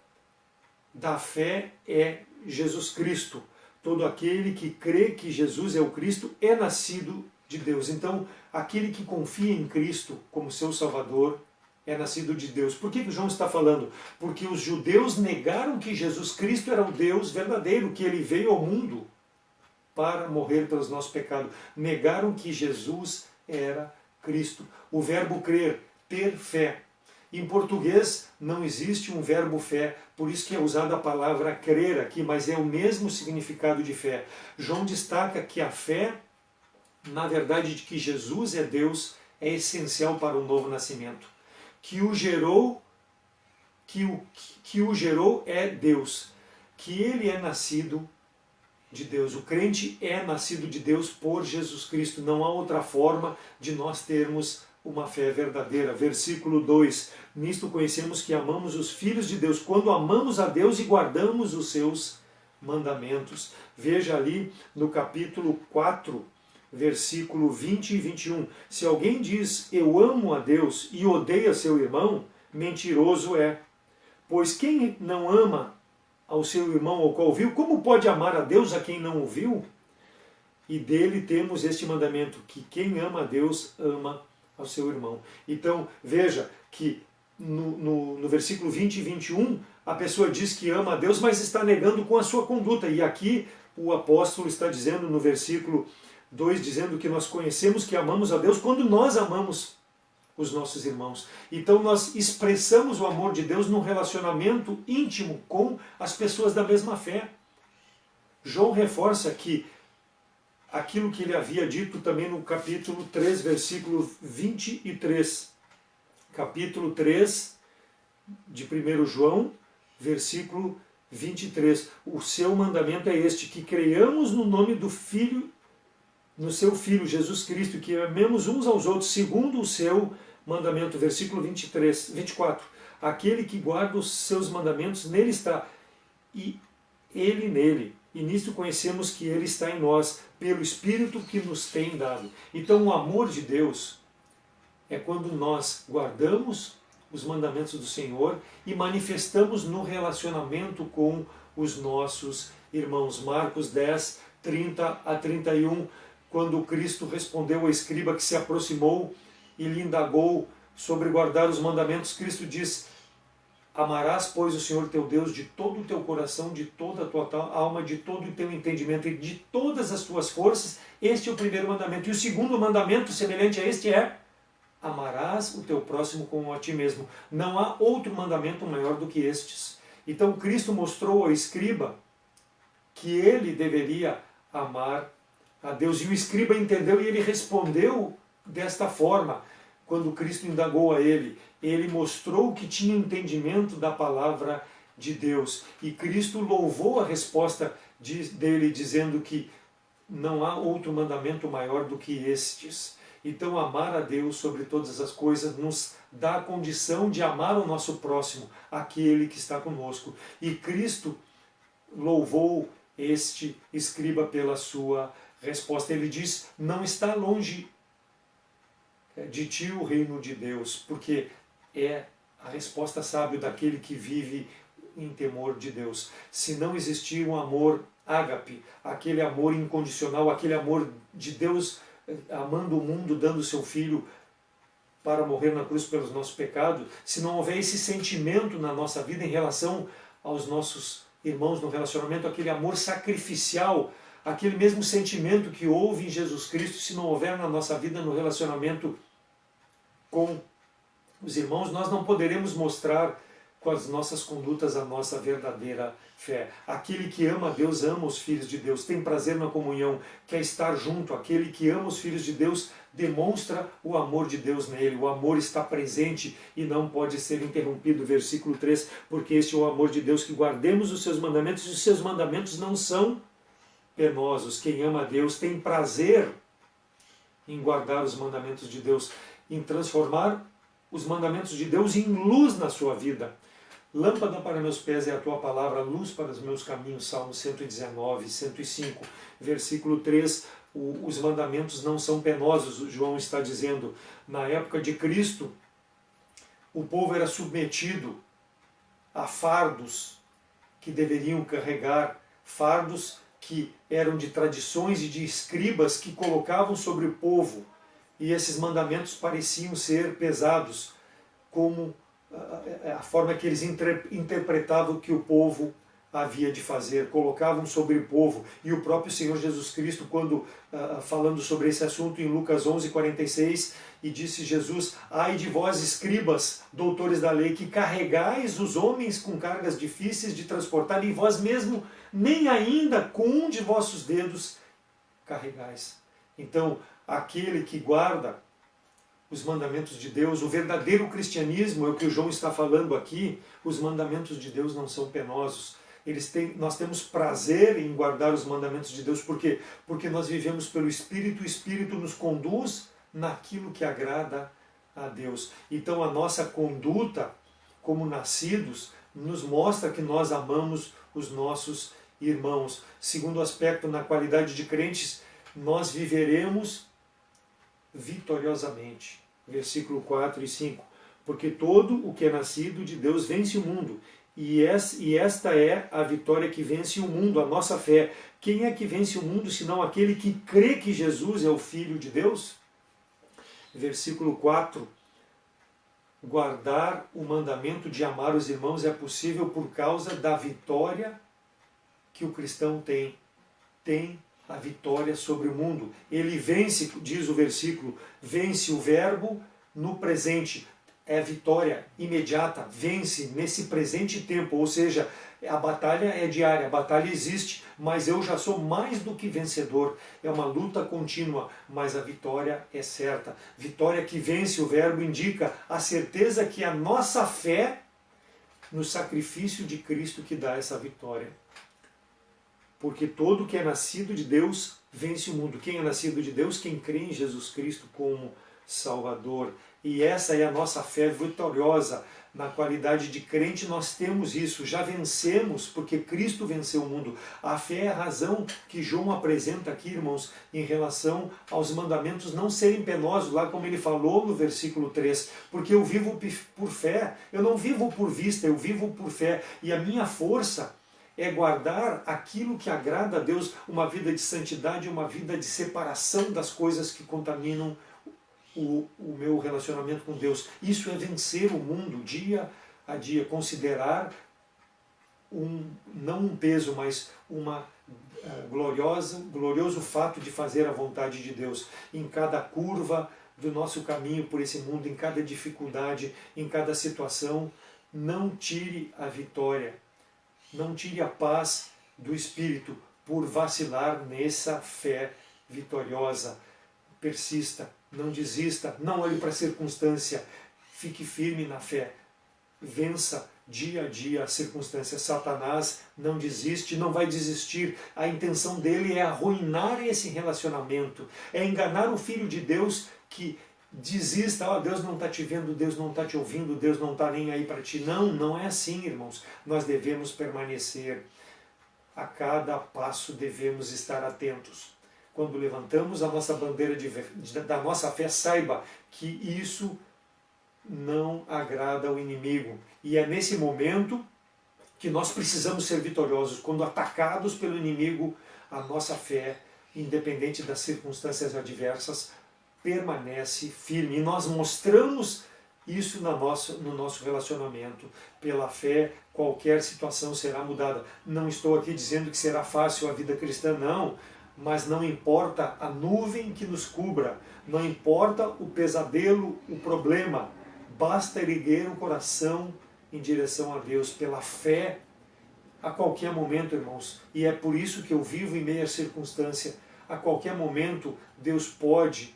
da fé é Jesus Cristo. Todo aquele que crê que Jesus é o Cristo é nascido de Deus. Então, aquele que confia em Cristo como seu Salvador é nascido de Deus. Por que João está falando? Porque os judeus negaram que Jesus Cristo era o Deus verdadeiro, que ele veio ao mundo para morrer pelos nossos pecados. Negaram que Jesus era Cristo. O verbo crer, ter fé. Em português não existe um verbo fé, por isso que é usada a palavra crer aqui, mas é o mesmo significado de fé. João destaca que a fé, na verdade, de que Jesus é Deus, é essencial para o novo nascimento. Que o gerou é Deus, que ele é nascido de Deus. O crente é nascido de Deus por Jesus Cristo. Não há outra forma de nós termos uma fé verdadeira. Versículo 2. Nisto conhecemos que amamos os filhos de Deus, quando amamos a Deus e guardamos os seus mandamentos. Veja ali no capítulo 4, versículo 20 e 21. Se alguém diz, eu amo a Deus e odeia seu irmão, mentiroso é. Pois quem não ama ao seu irmão ao qual viu, como pode amar a Deus a quem não o viu? E dele temos este mandamento, que quem ama a Deus ama ao seu irmão. Então, veja que no versículo 20 e 21, a pessoa diz que ama a Deus, mas está negando com a sua conduta. E aqui o apóstolo está dizendo no versículo 2, dizendo que nós conhecemos que amamos a Deus quando nós amamos os nossos irmãos. Então nós expressamos o amor de Deus num relacionamento íntimo com as pessoas da mesma fé. João reforça que aquilo que ele havia dito também no capítulo 3, versículo 23. Capítulo 3 de 1 João, versículo 23. O seu mandamento é este, que creiamos no nome do Filho, no seu Filho, Jesus Cristo, que amemos uns aos outros, segundo o seu mandamento. Versículo 24. Aquele que guarda os seus mandamentos, nele está, e ele nele. E nisto conhecemos que ele está em nós, pelo Espírito que nos tem dado. Então o amor de Deus é quando nós guardamos os mandamentos do Senhor e manifestamos no relacionamento com os nossos irmãos. Marcos 10, 30 a 31, quando Cristo respondeu ao escriba que se aproximou e lhe indagou sobre guardar os mandamentos, Cristo diz: amarás, pois, o Senhor teu Deus de todo o teu coração, de toda a tua alma, de todo o teu entendimento e de todas as tuas forças. Este é o primeiro mandamento. E o segundo mandamento, semelhante a este, é: amarás o teu próximo como a ti mesmo. Não há outro mandamento maior do que estes. Então Cristo mostrou ao escriba que ele deveria amar a Deus. E o escriba entendeu e ele respondeu desta forma. Quando Cristo indagou a ele, ele mostrou que tinha entendimento da palavra de Deus. E Cristo louvou a resposta dele, dizendo que não há outro mandamento maior do que estes. Então, amar a Deus sobre todas as coisas nos dá a condição de amar o nosso próximo, aquele que está conosco. E Cristo louvou este escriba pela sua resposta. Ele diz: não está longe de ti o reino de Deus, porque é a resposta sábia daquele que vive em temor de Deus. Se não existir um amor ágape, aquele amor incondicional, aquele amor de Deus amando o mundo, dando o seu Filho para morrer na cruz pelos nossos pecados, se não houver esse sentimento na nossa vida em relação aos nossos irmãos no relacionamento, aquele amor sacrificial, aquele mesmo sentimento que houve em Jesus Cristo, se não houver na nossa vida no relacionamento com os irmãos, nós não poderemos mostrar com as nossas condutas a nossa verdadeira fé. Aquele que ama a Deus ama os filhos de Deus, tem prazer na comunhão, quer estar junto. Aquele que ama os filhos de Deus demonstra o amor de Deus nele. O amor está presente e não pode ser interrompido. Versículo 3, porque este é o amor de Deus, que guardemos os seus mandamentos, e os seus mandamentos não são penosos. Quem ama a Deus tem prazer em guardar os mandamentos de Deus, em transformar os mandamentos de Deus em luz na sua vida. Lâmpada para meus pés é a tua palavra, luz para os meus caminhos. Salmo 119, 105, versículo 3. Os mandamentos não são penosos, João está dizendo. Na época de Cristo, o povo era submetido a fardos que deveriam carregar, fardos que eram de tradições e de escribas que colocavam sobre o povo. E esses mandamentos pareciam ser pesados, como a forma que eles interpretavam que o povo havia de fazer, colocavam sobre o povo. E o próprio Senhor Jesus Cristo, quando falando sobre esse assunto em Lucas 11:46, e disse Jesus: ai de vós, escribas, doutores da lei, que carregais os homens com cargas difíceis de transportar, e vós mesmo nem ainda com um de vossos dedos carregais. Então, aquele que guarda os mandamentos de Deus, o verdadeiro cristianismo, é o que o João está falando aqui. Os mandamentos de Deus não são penosos. Nós temos prazer em guardar os mandamentos de Deus. Por quê? Porque nós vivemos pelo Espírito, o Espírito nos conduz naquilo que agrada a Deus. Então a nossa conduta como nascidos nos mostra que nós amamos os nossos irmãos. Segundo aspecto, na qualidade de crentes, nós viveremos vitoriosamente. Versículo 4 e 5. Porque todo o que é nascido de Deus vence o mundo. E esta é a vitória que vence o mundo, a nossa fé. Quem é que vence o mundo, senão aquele que crê que Jesus é o Filho de Deus? Versículo 4. Guardar o mandamento de amar os irmãos é possível por causa da vitória que o cristão tem. Tem a vitória sobre o mundo. Ele vence, diz o versículo, vence o verbo no presente. É vitória imediata, vence nesse presente tempo, ou seja, a batalha é diária, a batalha existe, mas eu já sou mais do que vencedor. É uma luta contínua, mas a vitória é certa. Vitória que vence, o verbo indica a certeza que a nossa fé no sacrifício de Cristo que dá essa vitória. Porque todo que é nascido de Deus vence o mundo. Quem é nascido de Deus? Quem crê em Jesus Cristo como Salvador. E essa é a nossa fé vitoriosa. Na qualidade de crente nós temos isso. Já vencemos porque Cristo venceu o mundo. A fé é a razão que João apresenta aqui, irmãos, em relação aos mandamentos não serem penosos, lá como ele falou no versículo 3. Porque eu vivo por fé. Eu não vivo por vista, eu vivo por fé. E a minha força é guardar aquilo que agrada a Deus, uma vida de santidade, uma vida de separação das coisas que contaminam o meu relacionamento com Deus. Isso é vencer o mundo dia a dia, considerar não um peso, mas uma glorioso fato de fazer a vontade de Deus em cada curva do nosso caminho por esse mundo, em cada dificuldade, em cada situação. Não tire a vitória, não tire a paz do Espírito por vacilar nessa fé vitoriosa. Persista, não desista, não olhe para a circunstância, fique firme na fé, vença dia a dia a circunstância. Satanás não desiste, não vai desistir. A intenção dele é arruinar esse relacionamento, é enganar o Filho de Deus que desista, Deus não está te vendo, Deus não está te ouvindo, Deus não está nem aí para ti. Não, não é assim, irmãos. Nós devemos permanecer. A cada passo devemos estar atentos. Quando levantamos a nossa bandeira da nossa fé, saiba que isso não agrada ao inimigo. E é nesse momento que nós precisamos ser vitoriosos. Quando atacados pelo inimigo, a nossa fé, independente das circunstâncias adversas, permanece firme. E nós mostramos isso no nosso relacionamento. Pela fé, qualquer situação será mudada. Não estou aqui dizendo que será fácil a vida cristã, não. Mas não importa a nuvem que nos cubra, não importa o pesadelo, o problema. Basta erguer o coração em direção a Deus, pela fé, a qualquer momento, irmãos. E é por isso que eu vivo em meia circunstância. A qualquer momento, Deus pode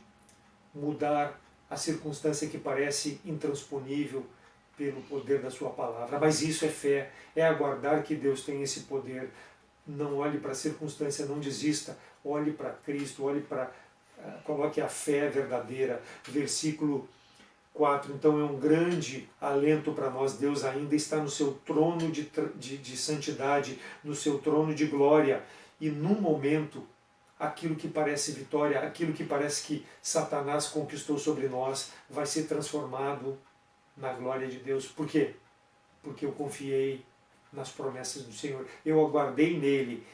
mudar a circunstância que parece intransponível pelo poder da sua palavra. Mas isso é fé, é aguardar que Deus tenha esse poder. Não olhe para a circunstância, não desista. Olhe para Cristo, coloque a fé verdadeira. Versículo 4, então é um grande alento para nós. Deus ainda está no seu trono de santidade, no seu trono de glória. E num momento, aquilo que parece vitória, aquilo que parece que Satanás conquistou sobre nós, vai ser transformado na glória de Deus. Por quê? Porque eu confiei nas promessas do Senhor. Eu aguardei nele.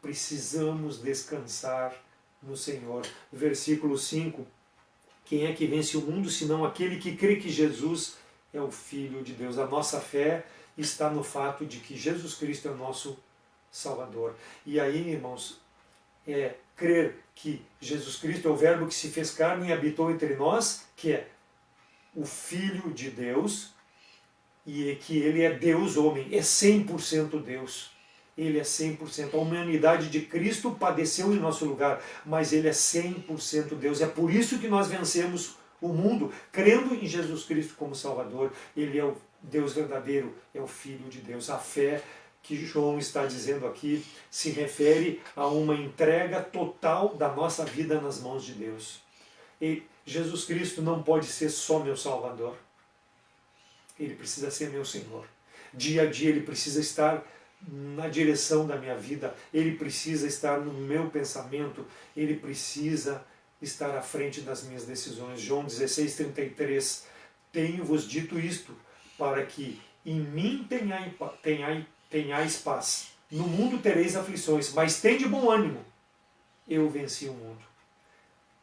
Precisamos descansar no Senhor. Versículo 5. Quem é que vence o mundo, senão aquele que crê que Jesus é o Filho de Deus? A nossa fé está no fato de que Jesus Cristo é o nosso Salvador. E aí, irmãos, é crer que Jesus Cristo é o Verbo que se fez carne e habitou entre nós, que é o Filho de Deus, e que ele é Deus homem, é 100% Deus. Ele é 100%. A humanidade de Cristo padeceu em nosso lugar, mas ele é 100% Deus. É por isso que nós vencemos o mundo, crendo em Jesus Cristo como Salvador. Ele é o Deus verdadeiro, é o Filho de Deus. A fé que João está dizendo aqui se refere a uma entrega total da nossa vida nas mãos de Deus. E Jesus Cristo não pode ser só meu Salvador. Ele precisa ser meu Senhor. Dia a dia ele precisa estar na direção da minha vida, ele precisa estar no meu pensamento, ele precisa estar à frente das minhas decisões. João 16:33, tenho-vos dito isto, para que em mim tenhais paz. No mundo tereis aflições, mas tende bom ânimo. Eu venci o mundo.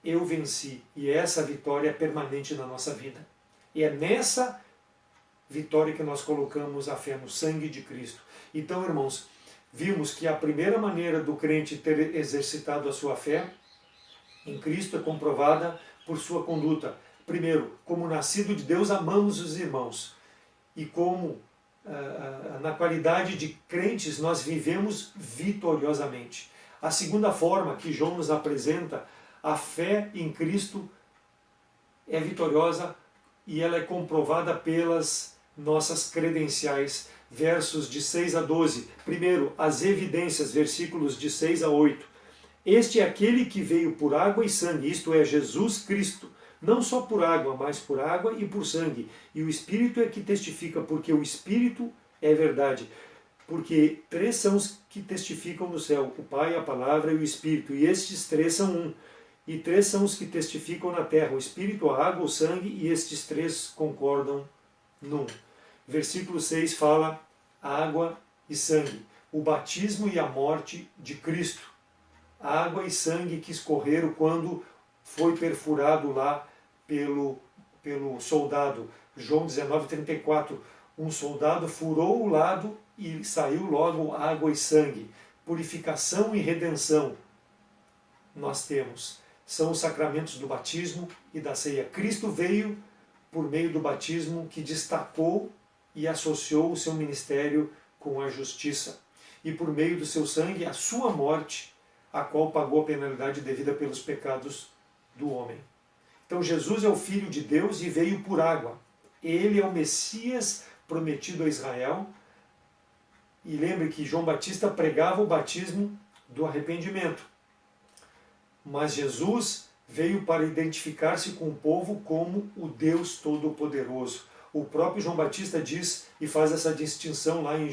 Eu venci, e essa vitória é permanente na nossa vida. E é nessa vitória que nós colocamos a fé no sangue de Cristo. Então, irmãos, vimos que a primeira maneira do crente ter exercitado a sua fé em Cristo é comprovada por sua conduta. Primeiro, como nascido de Deus, amamos os irmãos. E como na qualidade de crentes nós vivemos vitoriosamente. A segunda forma que João nos apresenta, a fé em Cristo é vitoriosa e ela é comprovada pelas nossas credenciais. Versos de 6 a 12. Primeiro, as evidências, versículos de 6 a 8. Este é aquele que veio por água e sangue, isto é, Jesus Cristo. Não só por água, mas por água e por sangue. E o Espírito é que testifica, porque o Espírito é verdade. Porque três são os que testificam no céu, o Pai, a Palavra e o Espírito. E estes três são um. E três são os que testificam na terra, o Espírito, a água, o sangue, e estes três concordam num. Versículo 6 fala água e sangue, o batismo e a morte de Cristo. Água e sangue que escorreram quando foi perfurado lá pelo soldado. João 19:34, um soldado furou o lado e saiu logo água e sangue. Purificação e redenção nós temos. São os sacramentos do batismo e da ceia. Cristo veio por meio do batismo, que destacou e associou o seu ministério com a justiça. E por meio do seu sangue, a sua morte, a qual pagou a penalidade devida pelos pecados do homem. Então Jesus é o Filho de Deus e veio por água. Ele é o Messias prometido a Israel. E lembre que João Batista pregava o batismo do arrependimento. Mas Jesus veio para identificar-se com o povo como o Deus Todo-Poderoso. O próprio João Batista diz e faz essa distinção lá em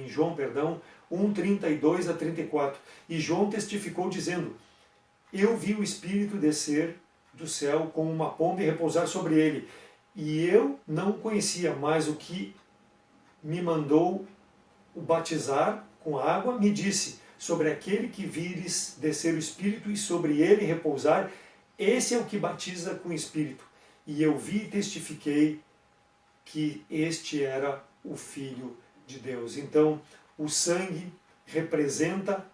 João 1:32 a 34. E João testificou dizendo: eu vi o Espírito descer do céu como uma pomba e repousar sobre ele. E eu não o conhecia, mas o que me mandou o batizar com água me disse: sobre aquele que vires descer o Espírito e sobre ele repousar, esse é o que batiza com o Espírito. E eu vi e testifiquei que este era o Filho de Deus. Então, o sangue representa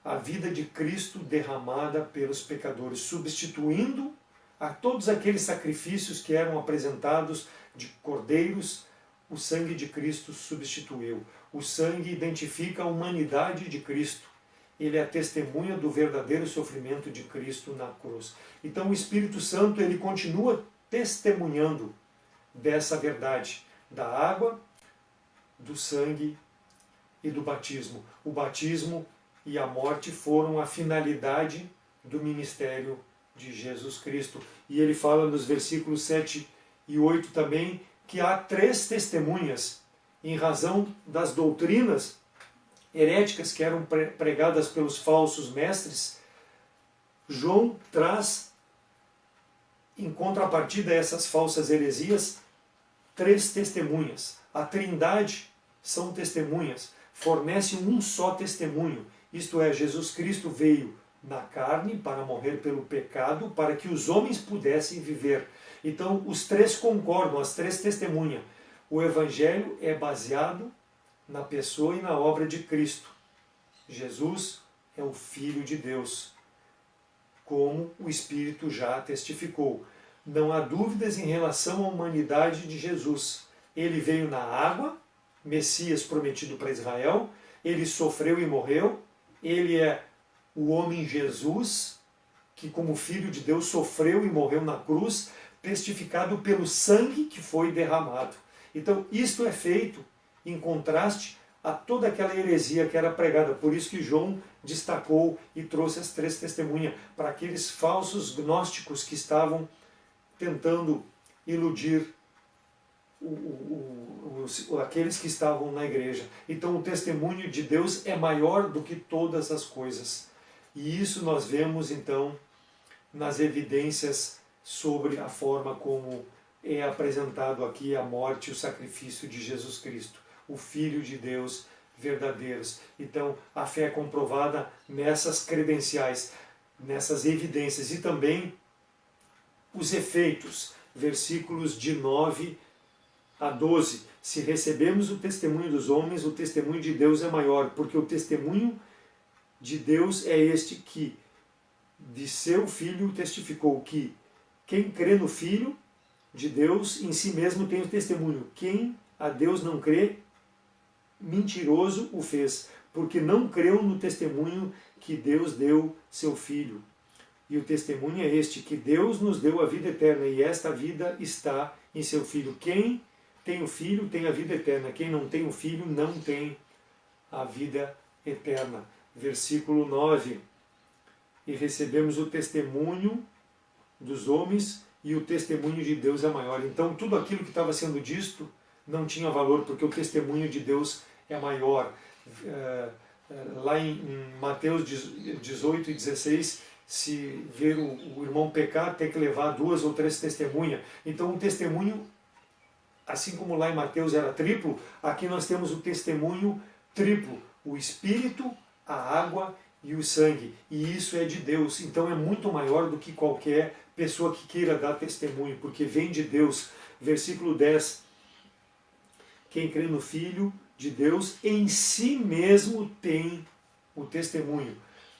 a vida de Cristo derramada pelos pecadores, substituindo a todos aqueles sacrifícios que eram apresentados de cordeiros. O sangue de Cristo substituiu. O sangue identifica a humanidade de Cristo. Ele é a testemunha do verdadeiro sofrimento de Cristo na cruz. Então o Espírito Santo, ele continua testemunhando dessa verdade, da água, do sangue e do batismo. O batismo e a morte foram a finalidade do ministério de Jesus Cristo. E ele fala nos versículos 7 e 8 também que há 3 testemunhas em razão das doutrinas heréticas que eram pregadas pelos falsos mestres. João traz, em contrapartida a essas falsas heresias, 3 testemunhas. A Trindade são testemunhas, fornece um só testemunho, isto é, Jesus Cristo veio na carne para morrer pelo pecado, para que os homens pudessem viver. Então, os 3 concordam, as 3 testemunham. O Evangelho é baseado na pessoa e na obra de Cristo. Jesus é o Filho de Deus, como o Espírito já testificou. Não há dúvidas em relação à humanidade de Jesus. Ele veio na água, Messias prometido para Israel, ele sofreu e morreu, ele é o homem Jesus, que como Filho de Deus sofreu e morreu na cruz, testificado pelo sangue que foi derramado. Então, isto é feito em contraste a toda aquela heresia que era pregada. Por isso que João destacou e trouxe as 3 testemunhas para aqueles falsos gnósticos que estavam tentando iludir aqueles que estavam na igreja. Então o testemunho de Deus é maior do que todas as coisas. E isso nós vemos então nas evidências sobre a forma como é apresentado aqui a morte e o sacrifício de Jesus Cristo, o Filho de Deus verdadeiros. Então a fé é comprovada nessas credenciais, nessas evidências e também os efeitos, versículos de 9 a 12. Se recebemos o testemunho dos homens, o testemunho de Deus é maior, porque o testemunho de Deus é este que de seu Filho testificou. Que quem crê no Filho de Deus em si mesmo tem o testemunho. Quem a Deus não crê, mentiroso o fez, porque não creu no testemunho que Deus deu seu Filho. E o testemunho é este, que Deus nos deu a vida eterna, e esta vida está em seu Filho. Quem tem o Filho tem a vida eterna, quem não tem o Filho não tem a vida eterna. Versículo 9. E recebemos o testemunho dos homens, e o testemunho de Deus é maior. Então tudo aquilo que estava sendo dito não tinha valor, porque o testemunho de Deus é maior. Lá em Mateus 18 e 16, se ver o irmão pecar, tem que levar 2 ou 3 testemunhas. Então um testemunho, assim como lá em Mateus era triplo, aqui nós temos o testemunho triplo, o Espírito, a água e o sangue. E isso é de Deus, então é muito maior do que qualquer pessoa que queira dar testemunho, porque vem de Deus. Versículo 10. Quem crê no Filho de Deus, em si mesmo tem o testemunho.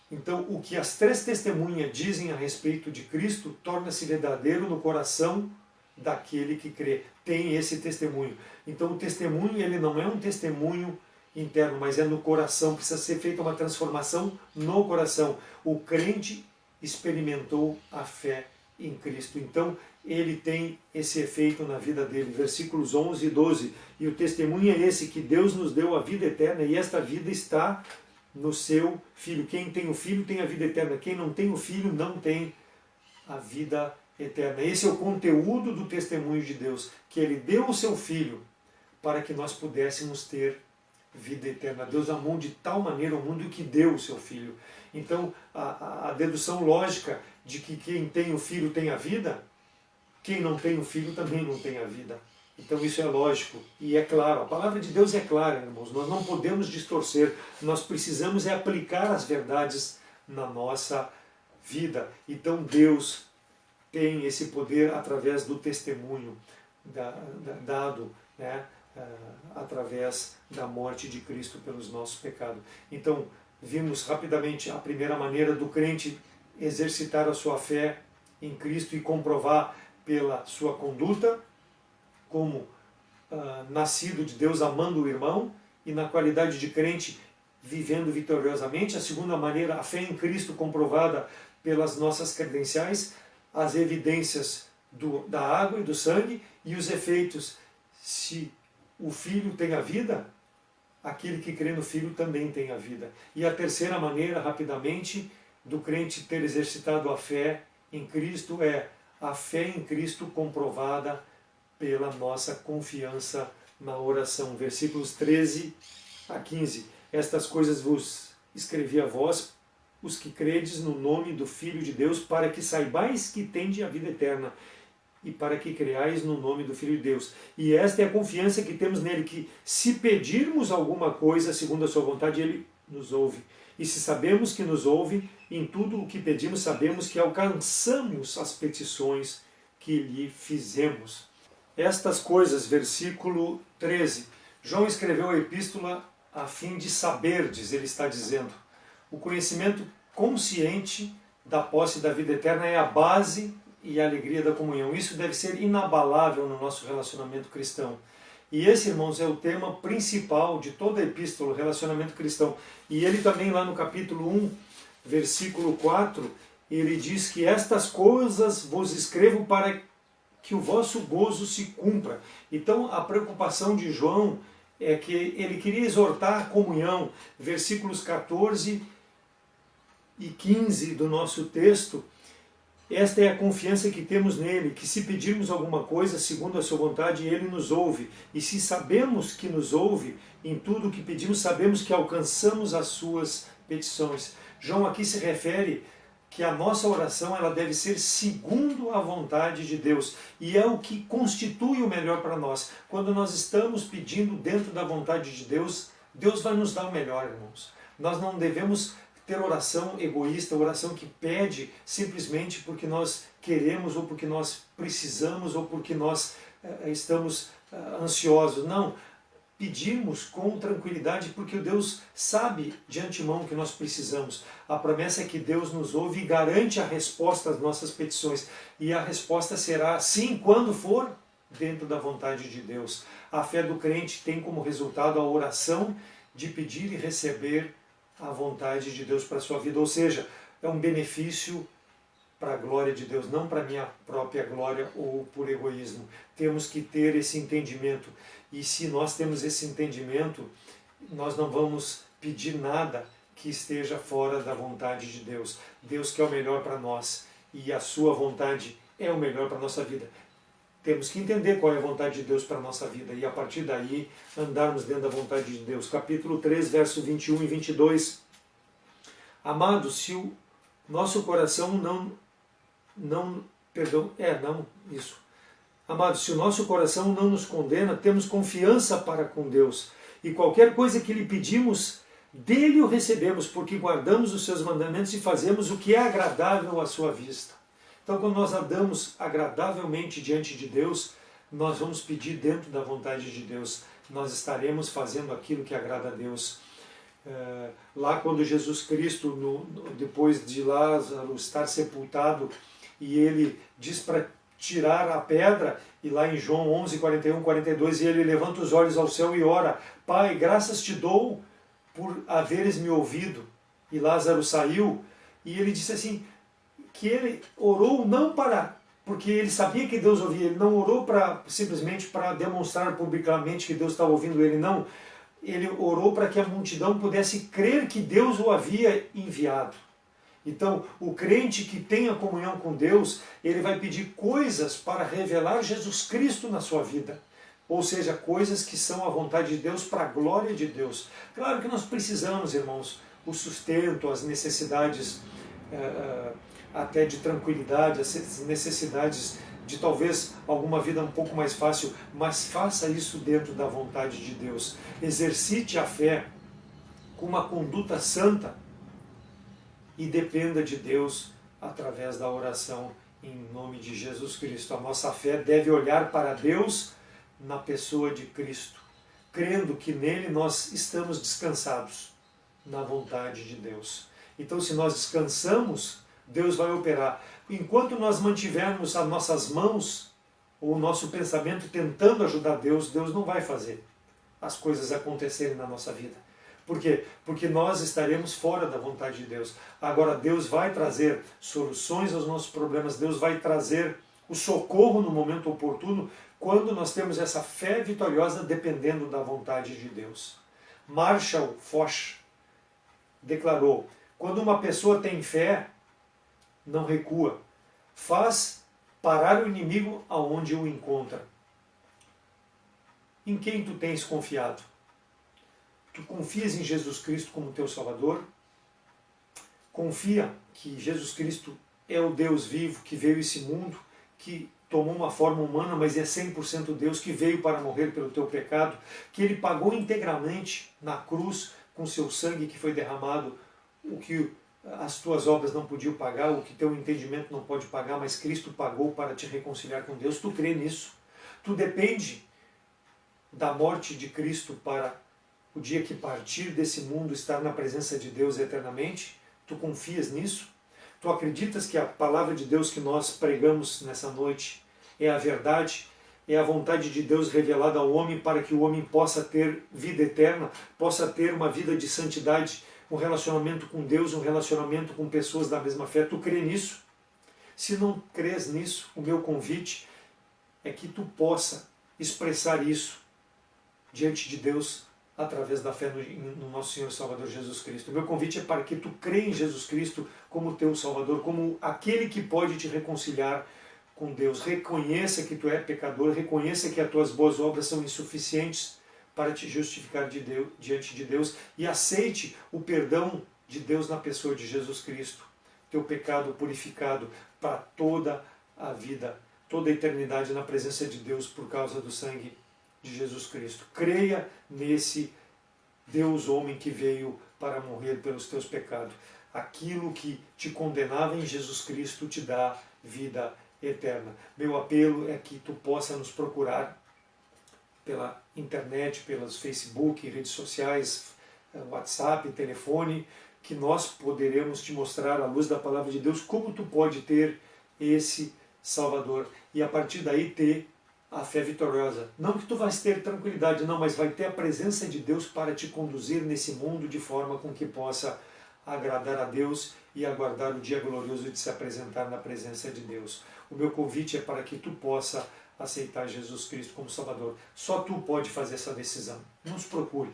Então, o que as três testemunhas dizem a respeito de Cristo torna-se verdadeiro no coração daquele que crê. Tem esse testemunho. Então, o testemunho, ele não é um testemunho interno, mas é no coração. Precisa ser feita uma transformação no coração. O crente experimentou a fé em Cristo. Então, ele tem esse efeito na vida dele. Versículos 11 e 12. E o testemunho é esse, que Deus nos deu a vida eterna, e esta vida está no seu Filho. Quem tem o Filho tem a vida eterna. Quem não tem o Filho não tem a vida eterna. Esse é o conteúdo do testemunho de Deus, que Ele deu o seu Filho para que nós pudéssemos ter vida eterna. Deus amou de tal maneira o mundo que deu o seu Filho. Então, a dedução lógica de que quem tem o Filho tem a vida, quem não tem o Filho também não tem a vida. Então isso é lógico e é claro. A palavra de Deus é clara, irmãos. Nós não podemos distorcer. Nós precisamos aplicar as verdades na nossa vida. Então Deus tem esse poder através do testemunho dado, né, através da morte de Cristo pelos nossos pecados. Então vimos rapidamente a primeira maneira do crente exercitar a sua fé em Cristo e comprovar pela sua conduta, como nascido de Deus, amando o irmão, e na qualidade de crente, vivendo vitoriosamente. A segunda maneira, a fé em Cristo comprovada pelas nossas credenciais, as evidências da água e do sangue, e os efeitos. Se o Filho tem a vida, aquele que crê no Filho também tem a vida. E a terceira maneira, rapidamente, do crente ter exercitado a fé em Cristo é a fé em Cristo comprovada pela nossa confiança na oração. Versículos 13 a 15. Estas coisas vos escrevi a vós, os que credes no nome do Filho de Deus, para que saibais que tende a vida eterna, e para que creais no nome do Filho de Deus. E esta é a confiança que temos nele, que se pedirmos alguma coisa segundo a sua vontade, ele nos ouve. E se sabemos que nos ouve, em tudo o que pedimos, sabemos que alcançamos as petições que lhe fizemos. Estas coisas, versículo 13. João escreveu a epístola a fim de saberdes, ele está dizendo. O conhecimento consciente da posse da vida eterna é a base e a alegria da comunhão. Isso deve ser inabalável no nosso relacionamento cristão. E esse, irmãos, é o tema principal de toda a epístola, o relacionamento cristão. E ele também, lá no capítulo 1, versículo 4, ele diz que estas coisas vos escrevo para que o vosso gozo se cumpra. Então, a preocupação de João é que ele queria exortar a comunhão. Versículos 14 e 15 do nosso texto. Esta é a confiança que temos nele, que se pedirmos alguma coisa segundo a sua vontade, ele nos ouve. E se sabemos que nos ouve, em tudo o que pedimos, sabemos que alcançamos as suas petições. João aqui se refere que a nossa oração ela deve ser segundo a vontade de Deus. E é o que constitui o melhor para nós. Quando nós estamos pedindo dentro da vontade de Deus, Deus vai nos dar o melhor, irmãos. Nós não devemos ter oração egoísta, oração que pede simplesmente porque nós queremos, ou porque nós precisamos, ou porque nós estamos ansiosos. Não, pedimos com tranquilidade porque Deus sabe de antemão que nós precisamos. A promessa é que Deus nos ouve e garante a resposta às nossas petições. E a resposta será sim quando for dentro da vontade de Deus. A fé do crente tem como resultado a oração de pedir e receber a vontade de Deus para a sua vida, ou seja, é um benefício para a glória de Deus, não para a minha própria glória ou por egoísmo. Temos que ter esse entendimento, e se nós temos esse entendimento, nós não vamos pedir nada que esteja fora da vontade de Deus. Deus quer o melhor para nós, e a sua vontade é o melhor para a nossa vida. Temos que entender qual é a vontade de Deus para a nossa vida e a partir daí andarmos dentro da vontade de Deus. Capítulo 3, verso 21 e 22. Amados, se o nosso coração Amados, se o nosso coração não nos condena, temos confiança para com Deus. E qualquer coisa que lhe pedimos, dele o recebemos, porque guardamos os seus mandamentos e fazemos o que é agradável à sua vista. Então, quando nós andamos agradavelmente diante de Deus, nós vamos pedir dentro da vontade de Deus. Nós estaremos fazendo aquilo que agrada a Deus. Lá quando Jesus Cristo, depois de Lázaro estar sepultado, e ele diz para tirar a pedra, e lá em João 11, 41, 42, e ele levanta os olhos ao céu e ora: Pai, graças te dou por haveres me ouvido. E Lázaro saiu, e ele disse assim, que ele orou não porque ele sabia que Deus ouvia, ele não orou simplesmente para demonstrar publicamente que Deus estava ouvindo ele, não. Ele orou para que a multidão pudesse crer que Deus o havia enviado. Então, o crente que tem a comunhão com Deus, ele vai pedir coisas para revelar Jesus Cristo na sua vida. Ou seja, coisas que são a vontade de Deus para a glória de Deus. Claro que nós precisamos, irmãos, o sustento, as necessidades até de tranquilidade, as necessidades de talvez alguma vida um pouco mais fácil, mas faça isso dentro da vontade de Deus. Exercite a fé com uma conduta santa e dependa de Deus através da oração em nome de Jesus Cristo. A nossa fé deve olhar para Deus na pessoa de Cristo, crendo que nele nós estamos descansados na vontade de Deus. Então, se nós descansamos, Deus vai operar. Enquanto nós mantivermos as nossas mãos, ou o nosso pensamento tentando ajudar Deus, Deus não vai fazer as coisas acontecerem na nossa vida. Por quê? Porque nós estaremos fora da vontade de Deus. Agora, Deus vai trazer soluções aos nossos problemas, Deus vai trazer o socorro no momento oportuno, quando nós temos essa fé vitoriosa dependendo da vontade de Deus. Marshall Foch declarou: quando uma pessoa tem fé, não recua, faz parar o inimigo aonde o encontra. Em quem tu tens confiado? Tu confias em Jesus Cristo como teu Salvador? Confia que Jesus Cristo é o Deus vivo que veio a esse mundo, que tomou uma forma humana, mas é 100% Deus, que veio para morrer pelo teu pecado, que Ele pagou integralmente na cruz com seu sangue que foi derramado, o que as tuas obras não podiam pagar, o que teu entendimento não pode pagar, mas Cristo pagou para te reconciliar com Deus. Tu crê nisso? Tu depende da morte de Cristo para o dia que partir desse mundo estar na presença de Deus eternamente? Tu confias nisso? Tu acreditas que a palavra de Deus que nós pregamos nessa noite é a verdade, é a vontade de Deus revelada ao homem para que o homem possa ter vida eterna, possa ter uma vida de santidade, um relacionamento com Deus, um relacionamento com pessoas da mesma fé? Tu crê nisso? Se não crês nisso, o meu convite é que tu possa expressar isso diante de Deus através da fé no nosso Senhor e Salvador Jesus Cristo. O meu convite é para que tu creia em Jesus Cristo como teu Salvador, como aquele que pode te reconciliar com Deus. Reconheça que tu é pecador, reconheça que as tuas boas obras são insuficientes para te justificar diante de Deus, e aceite o perdão de Deus na pessoa de Jesus Cristo. Teu pecado purificado para toda a vida, toda a eternidade na presença de Deus por causa do sangue de Jesus Cristo. Creia nesse Deus homem que veio para morrer pelos teus pecados. Aquilo que te condenava em Jesus Cristo te dá vida eterna. Meu apelo é que tu possa nos procurar pela internet, pelos Facebook, redes sociais, WhatsApp, telefone, que nós poderemos te mostrar à luz da palavra de Deus como tu pode ter esse Salvador e a partir daí ter a fé vitoriosa. Não que tu vais ter tranquilidade, não, mas vai ter a presença de Deus para te conduzir nesse mundo de forma com que possa agradar a Deus e aguardar o dia glorioso de se apresentar na presença de Deus. O meu convite é para que tu possa aceitar Jesus Cristo como Salvador. Só tu pode fazer essa decisão. Nos procure.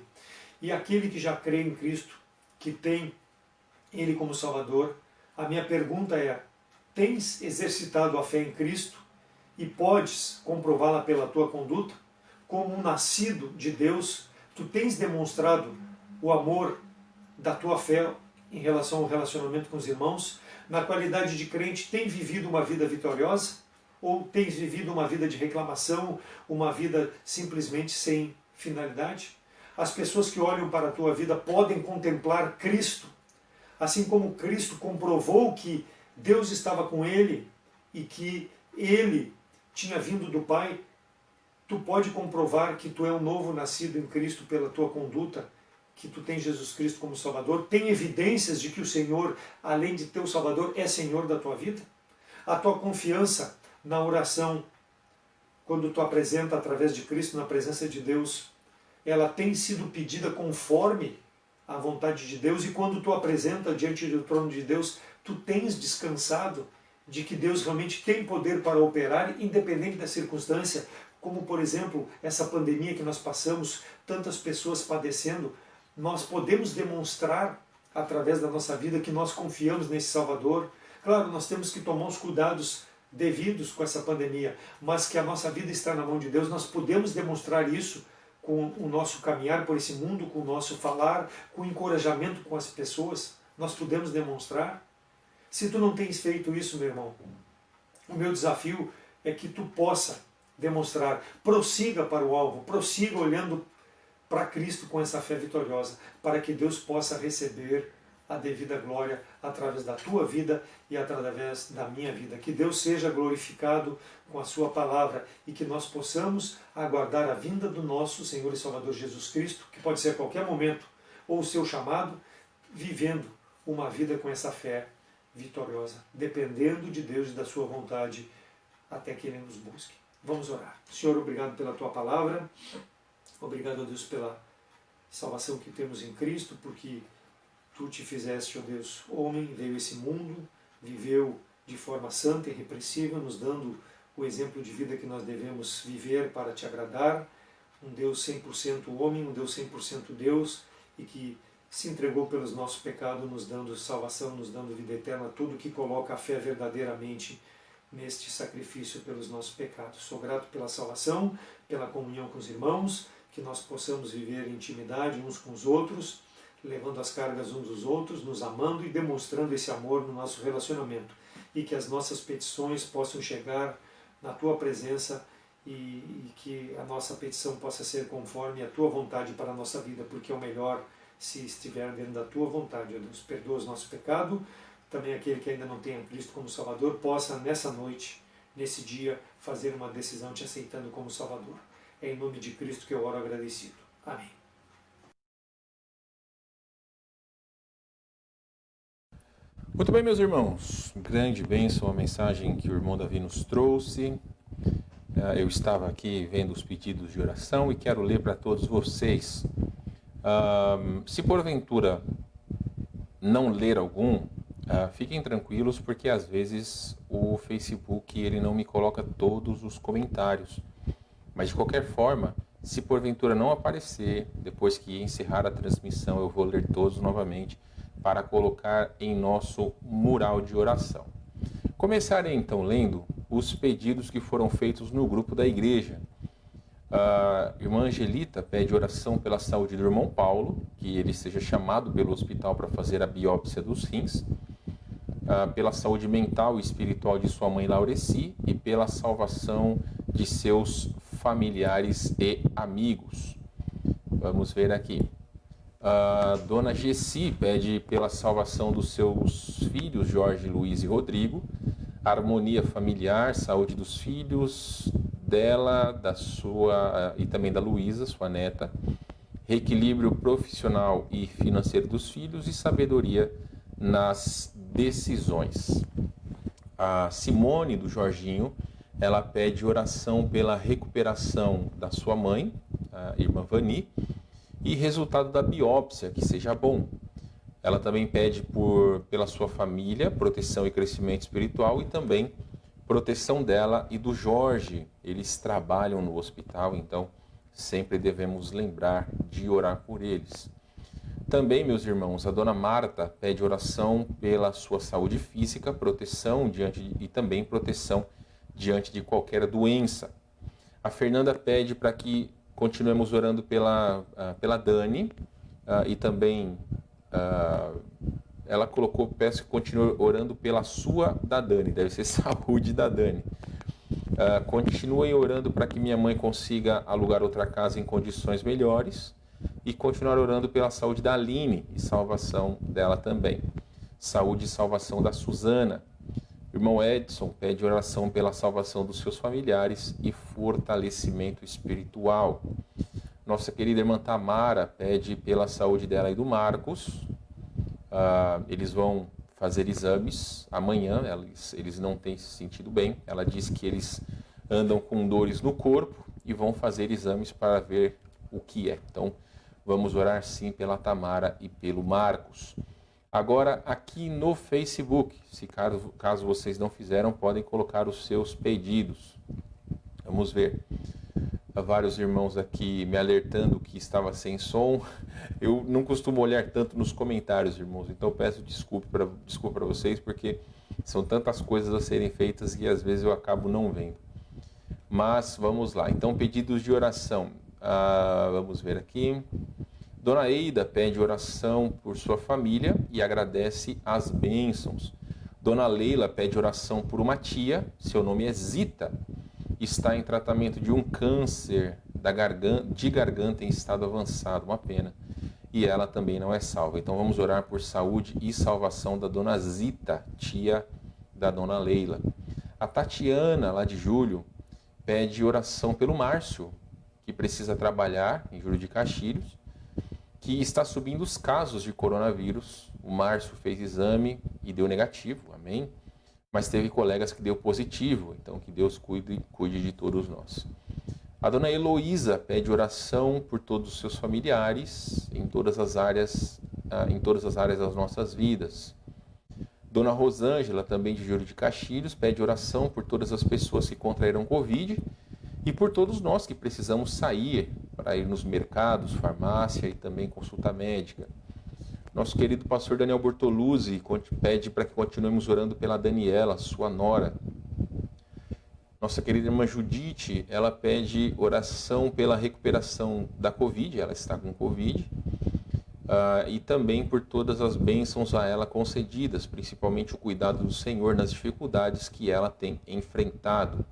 E aquele que já crê em Cristo, que tem Ele como Salvador, a minha pergunta é: tens exercitado a fé em Cristo e podes comprová-la pela tua conduta? Como um nascido de Deus, tu tens demonstrado o amor da tua fé em relação ao relacionamento com os irmãos? Na qualidade de crente, tem vivido uma vida vitoriosa? Ou tens vivido uma vida de reclamação, uma vida simplesmente sem finalidade? As pessoas que olham para a tua vida podem contemplar Cristo, assim como Cristo comprovou que Deus estava com ele e que ele tinha vindo do Pai, tu pode comprovar que tu é um novo nascido em Cristo pela tua conduta, que tu tens Jesus Cristo como Salvador? Tem evidências de que o Senhor, além de teu Salvador, é Senhor da tua vida? A tua confiança na oração, quando tu apresenta através de Cristo na presença de Deus, ela tem sido pedida conforme a vontade de Deus, e quando tu apresenta diante do trono de Deus, tu tens descansado de que Deus realmente tem poder para operar, independente da circunstância, como por exemplo essa pandemia que nós passamos, tantas pessoas padecendo. Nós podemos demonstrar através da nossa vida que nós confiamos nesse Salvador. Claro, nós temos que tomar os cuidados devidos com essa pandemia, mas que a nossa vida está na mão de Deus. Nós podemos demonstrar isso com o nosso caminhar por esse mundo, com o nosso falar, com o encorajamento com as pessoas. Nós podemos demonstrar. Se tu não tens feito isso, meu irmão, o meu desafio é que tu possa demonstrar. Prossiga para o alvo, prossiga olhando para Cristo com essa fé vitoriosa, para que Deus possa receber a devida glória através da tua vida e através da minha vida. Que Deus seja glorificado com a sua palavra e que nós possamos aguardar a vinda do nosso Senhor e Salvador Jesus Cristo, que pode ser a qualquer momento, ou o seu chamado, vivendo uma vida com essa fé vitoriosa, dependendo de Deus e da sua vontade, até que Ele nos busque. Vamos orar. Senhor, obrigado pela tua palavra, obrigado a Deus pela salvação que temos em Cristo, porque tu te fizeste, ó Deus, homem, veio a esse mundo, viveu de forma santa e irrepreensível, nos dando o exemplo de vida que nós devemos viver para te agradar, um Deus 100% homem, um Deus 100% Deus, e que se entregou pelos nossos pecados, nos dando salvação, nos dando vida eterna, tudo que coloca a fé verdadeiramente neste sacrifício pelos nossos pecados. Sou grato pela salvação, pela comunhão com os irmãos, que nós possamos viver em intimidade uns com os outros, levando as cargas uns dos outros, nos amando e demonstrando esse amor no nosso relacionamento. E que as nossas petições possam chegar na tua presença e que a nossa petição possa ser conforme a tua vontade para a nossa vida, porque é o melhor se estiver dentro da tua vontade. Ó Deus, perdoa os nossos pecados. Também aquele que ainda não tem a Cristo como Salvador possa nessa noite, nesse dia, fazer uma decisão te aceitando como Salvador. É em nome de Cristo que eu oro agradecido. Amém. Muito bem, meus irmãos, grande bênção a mensagem que o irmão Davi nos trouxe. Eu estava aqui vendo os pedidos de oração e quero ler para todos vocês. Se porventura não ler algum, fiquem tranquilos, porque às vezes o Facebook ele não me coloca todos os comentários. Mas de qualquer forma, se porventura não aparecer, depois que encerrar a transmissão, eu vou ler todos novamente para colocar em nosso mural de oração. Começarei então lendo os pedidos que foram feitos no grupo da igreja. A irmã Angelita pede oração pela saúde do irmão Paulo, que ele seja chamado pelo hospital para fazer a biópsia dos rins, pela saúde mental e espiritual de sua mãe Laureci e pela salvação de seus familiares e amigos. Vamos ver aqui. A dona Gessi pede pela salvação dos seus filhos, Jorge, Luiz e Rodrigo, harmonia familiar, saúde dos filhos dela, da sua e também da Luísa, sua neta, reequilíbrio profissional e financeiro dos filhos e sabedoria nas decisões. A Simone, do Jorginho, ela pede oração pela recuperação da sua mãe, a irmã Vani, e resultado da biópsia, que seja bom. Ela também pede pela sua família, proteção e crescimento espiritual e também proteção dela e do Jorge. Eles trabalham no hospital, então sempre devemos lembrar de orar por eles. Também, meus irmãos, a dona Marta pede oração pela sua saúde física, proteção e também proteção diante de qualquer doença. A Fernanda pede para que continuemos orando pela Dani e também ela colocou, peço que continue orando pela sua da Dani, deve ser saúde da Dani. Continuem orando para que minha mãe consiga alugar outra casa em condições melhores e continuar orando pela saúde da Aline e salvação dela também. Saúde e salvação da Suzana. O irmão Edson pede oração pela salvação dos seus familiares e fortalecimento espiritual. Nossa querida irmã Tamara pede pela saúde dela e do Marcos. Eles vão fazer exames amanhã, eles não têm se sentido bem. Ela diz que eles andam com dores no corpo e vão fazer exames para ver o que é. Então, vamos orar sim pela Tamara e pelo Marcos. Agora, aqui no Facebook, se caso vocês não fizeram, podem colocar os seus pedidos. Vamos ver. Há vários irmãos aqui me alertando que estava sem som. Eu não costumo olhar tanto nos comentários, irmãos, então peço desculpa para vocês, porque são tantas coisas a serem feitas e às vezes eu acabo não vendo. Mas vamos lá. Então, pedidos de oração. Vamos ver aqui. Dona Eida pede oração por sua família e agradece as bênçãos. Dona Leila pede oração por uma tia, seu nome é Zita, está em tratamento de um câncer de garganta em estado avançado, uma pena, e ela também não é salva. Então vamos orar por saúde e salvação da Dona Zita, tia da Dona Leila. A Tatiana, lá de Julho, pede oração pelo Márcio, que precisa trabalhar em Júlio de Castilhos, que está subindo os casos de coronavírus. O Márcio fez exame e deu negativo, amém? Mas teve colegas que deu positivo, então que Deus cuide de todos nós. A dona Heloísa pede oração por todos os seus familiares, em todas as áreas das nossas vidas. Dona Rosângela, também de Júlio de Castilhos, pede oração por todas as pessoas que contraíram Covid e por todos nós que precisamos sair para ir nos mercados, farmácia e também consulta médica. Nosso querido pastor Daniel Bortoluzzi pede para que continuemos orando pela Daniela, sua nora. Nossa querida irmã Judite, ela pede oração pela recuperação da Covid, ela está com Covid, e também por todas as bênçãos a ela concedidas, principalmente o cuidado do Senhor nas dificuldades que ela tem enfrentado.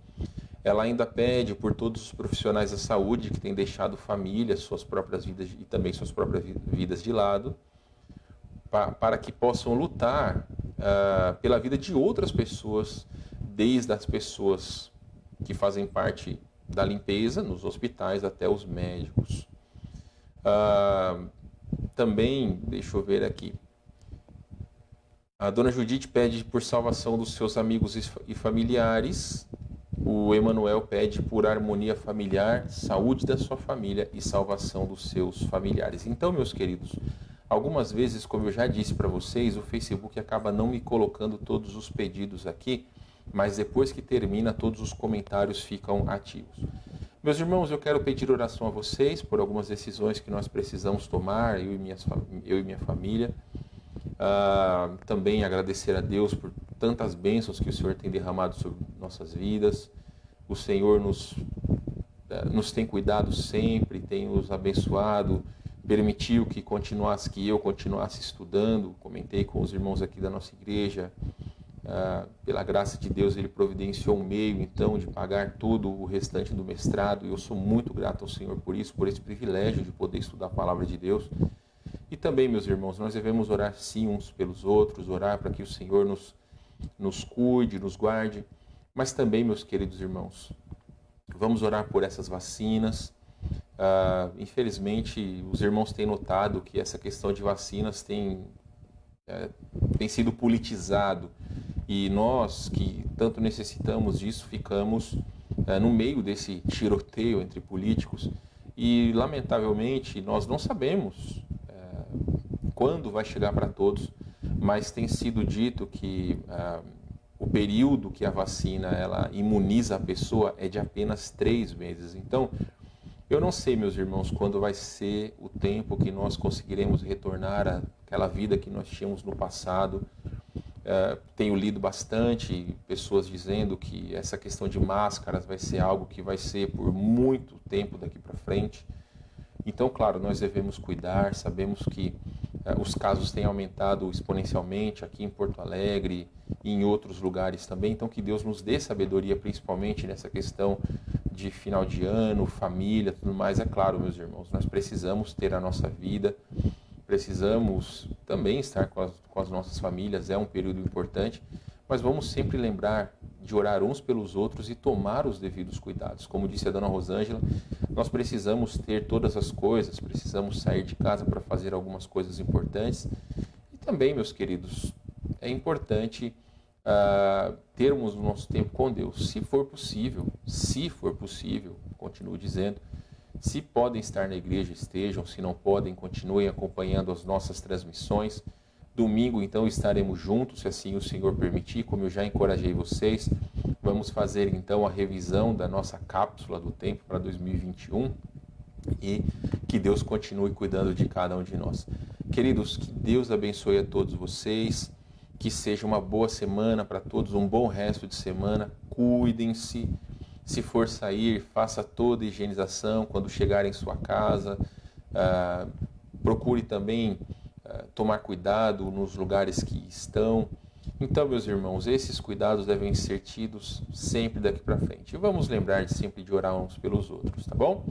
Ela ainda pede por todos os profissionais da saúde que têm deixado família, suas próprias vidas e também suas próprias vidas de lado, para que possam lutar pela vida de outras pessoas, desde as pessoas que fazem parte da limpeza nos hospitais até os médicos. Também, deixa eu ver aqui, a dona Judite pede por salvação dos seus amigos e familiares. O Emanuel pede por harmonia familiar, saúde da sua família e salvação dos seus familiares. Então, meus queridos, algumas vezes, como eu já disse para vocês, o Facebook acaba não me colocando todos os pedidos aqui, mas depois que termina, todos os comentários ficam ativos. Meus irmãos, eu quero pedir oração a vocês por algumas decisões que nós precisamos tomar, eu e minha família. Também agradecer a Deus por tantas bênçãos que o Senhor tem derramado sobre nossas vidas. O Senhor nos tem cuidado sempre, tem nos abençoado, permitiu que eu continuasse estudando. Comentei com os irmãos aqui da nossa igreja. Pela graça de Deus, Ele providenciou um meio, então, de pagar todo o restante do mestrado. E eu sou muito grato ao Senhor por isso, por esse privilégio de poder estudar a palavra de Deus. E também, meus irmãos, nós devemos orar sim uns pelos outros, orar para que o Senhor nos cuide, nos guarde. Mas também, meus queridos irmãos, vamos orar por essas vacinas. Infelizmente, os irmãos têm notado que essa questão de vacinas tem sido politizado. E nós, que tanto necessitamos disso, ficamos no meio desse tiroteio entre políticos. E, lamentavelmente, nós não sabemos quando vai chegar para todos, mas tem sido dito que o período que a vacina ela imuniza a pessoa é de apenas 3 meses. Então, eu não sei, meus irmãos, quando vai ser o tempo que nós conseguiremos retornar àquela vida que nós tínhamos no passado. Tenho lido bastante pessoas dizendo que essa questão de máscaras vai ser algo que vai ser por muito tempo daqui para frente. Então, claro, nós devemos cuidar. Sabemos que os casos têm aumentado exponencialmente aqui em Porto Alegre e em outros lugares também. Então, que Deus nos dê sabedoria, principalmente nessa questão de final de ano, família, tudo mais. É claro, meus irmãos, nós precisamos ter a nossa vida, precisamos também estar com as nossas famílias, é um período importante, mas vamos sempre lembrar de orar uns pelos outros e tomar os devidos cuidados. Como disse a dona Rosângela, nós precisamos ter todas as coisas, precisamos sair de casa para fazer algumas coisas importantes. E também, meus queridos, é importante termos o nosso tempo com Deus, se for possível, continuo dizendo, se podem estar na igreja, estejam, se não podem, continuem acompanhando as nossas transmissões. Domingo, então, estaremos juntos, se assim o Senhor permitir, como eu já encorajei vocês. Vamos fazer, então, a revisão da nossa cápsula do tempo para 2021 e que Deus continue cuidando de cada um de nós. Queridos, que Deus abençoe a todos vocês, que seja uma boa semana para todos, um bom resto de semana. Cuidem-se. Se for sair, faça toda a higienização quando chegar em sua casa. Procure também tomar cuidado nos lugares que estão. Então, meus irmãos, esses cuidados devem ser tidos sempre daqui para frente. E vamos lembrar sempre de orar uns pelos outros, tá bom?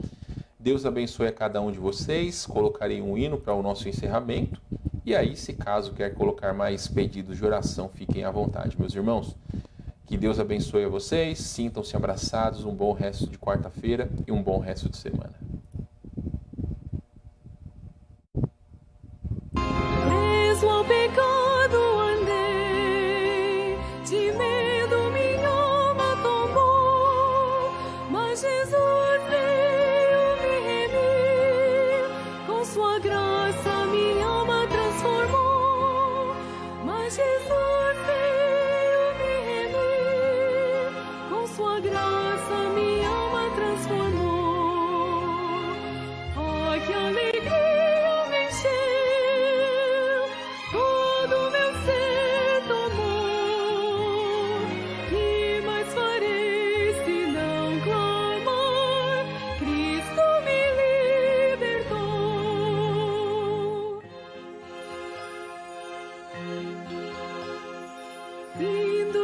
Deus abençoe a cada um de vocês. Colocarei um hino para o nosso encerramento. E aí, se caso quer colocar mais pedidos de oração, fiquem à vontade, meus irmãos. Que Deus abençoe a vocês, sintam-se abraçados, um bom resto de quarta-feira e um bom resto de semana. Preso ao pecado andei, de medo minha alma tomou, mas Jesus veio me remir, com sua graça minha alma transformou, mas Jesus veio me remir, com sua graça minha alma transformou. Oh, que alegria me encheu, todo meu ser tomou. Que mais farei se não clamar? Cristo me libertou. Lindo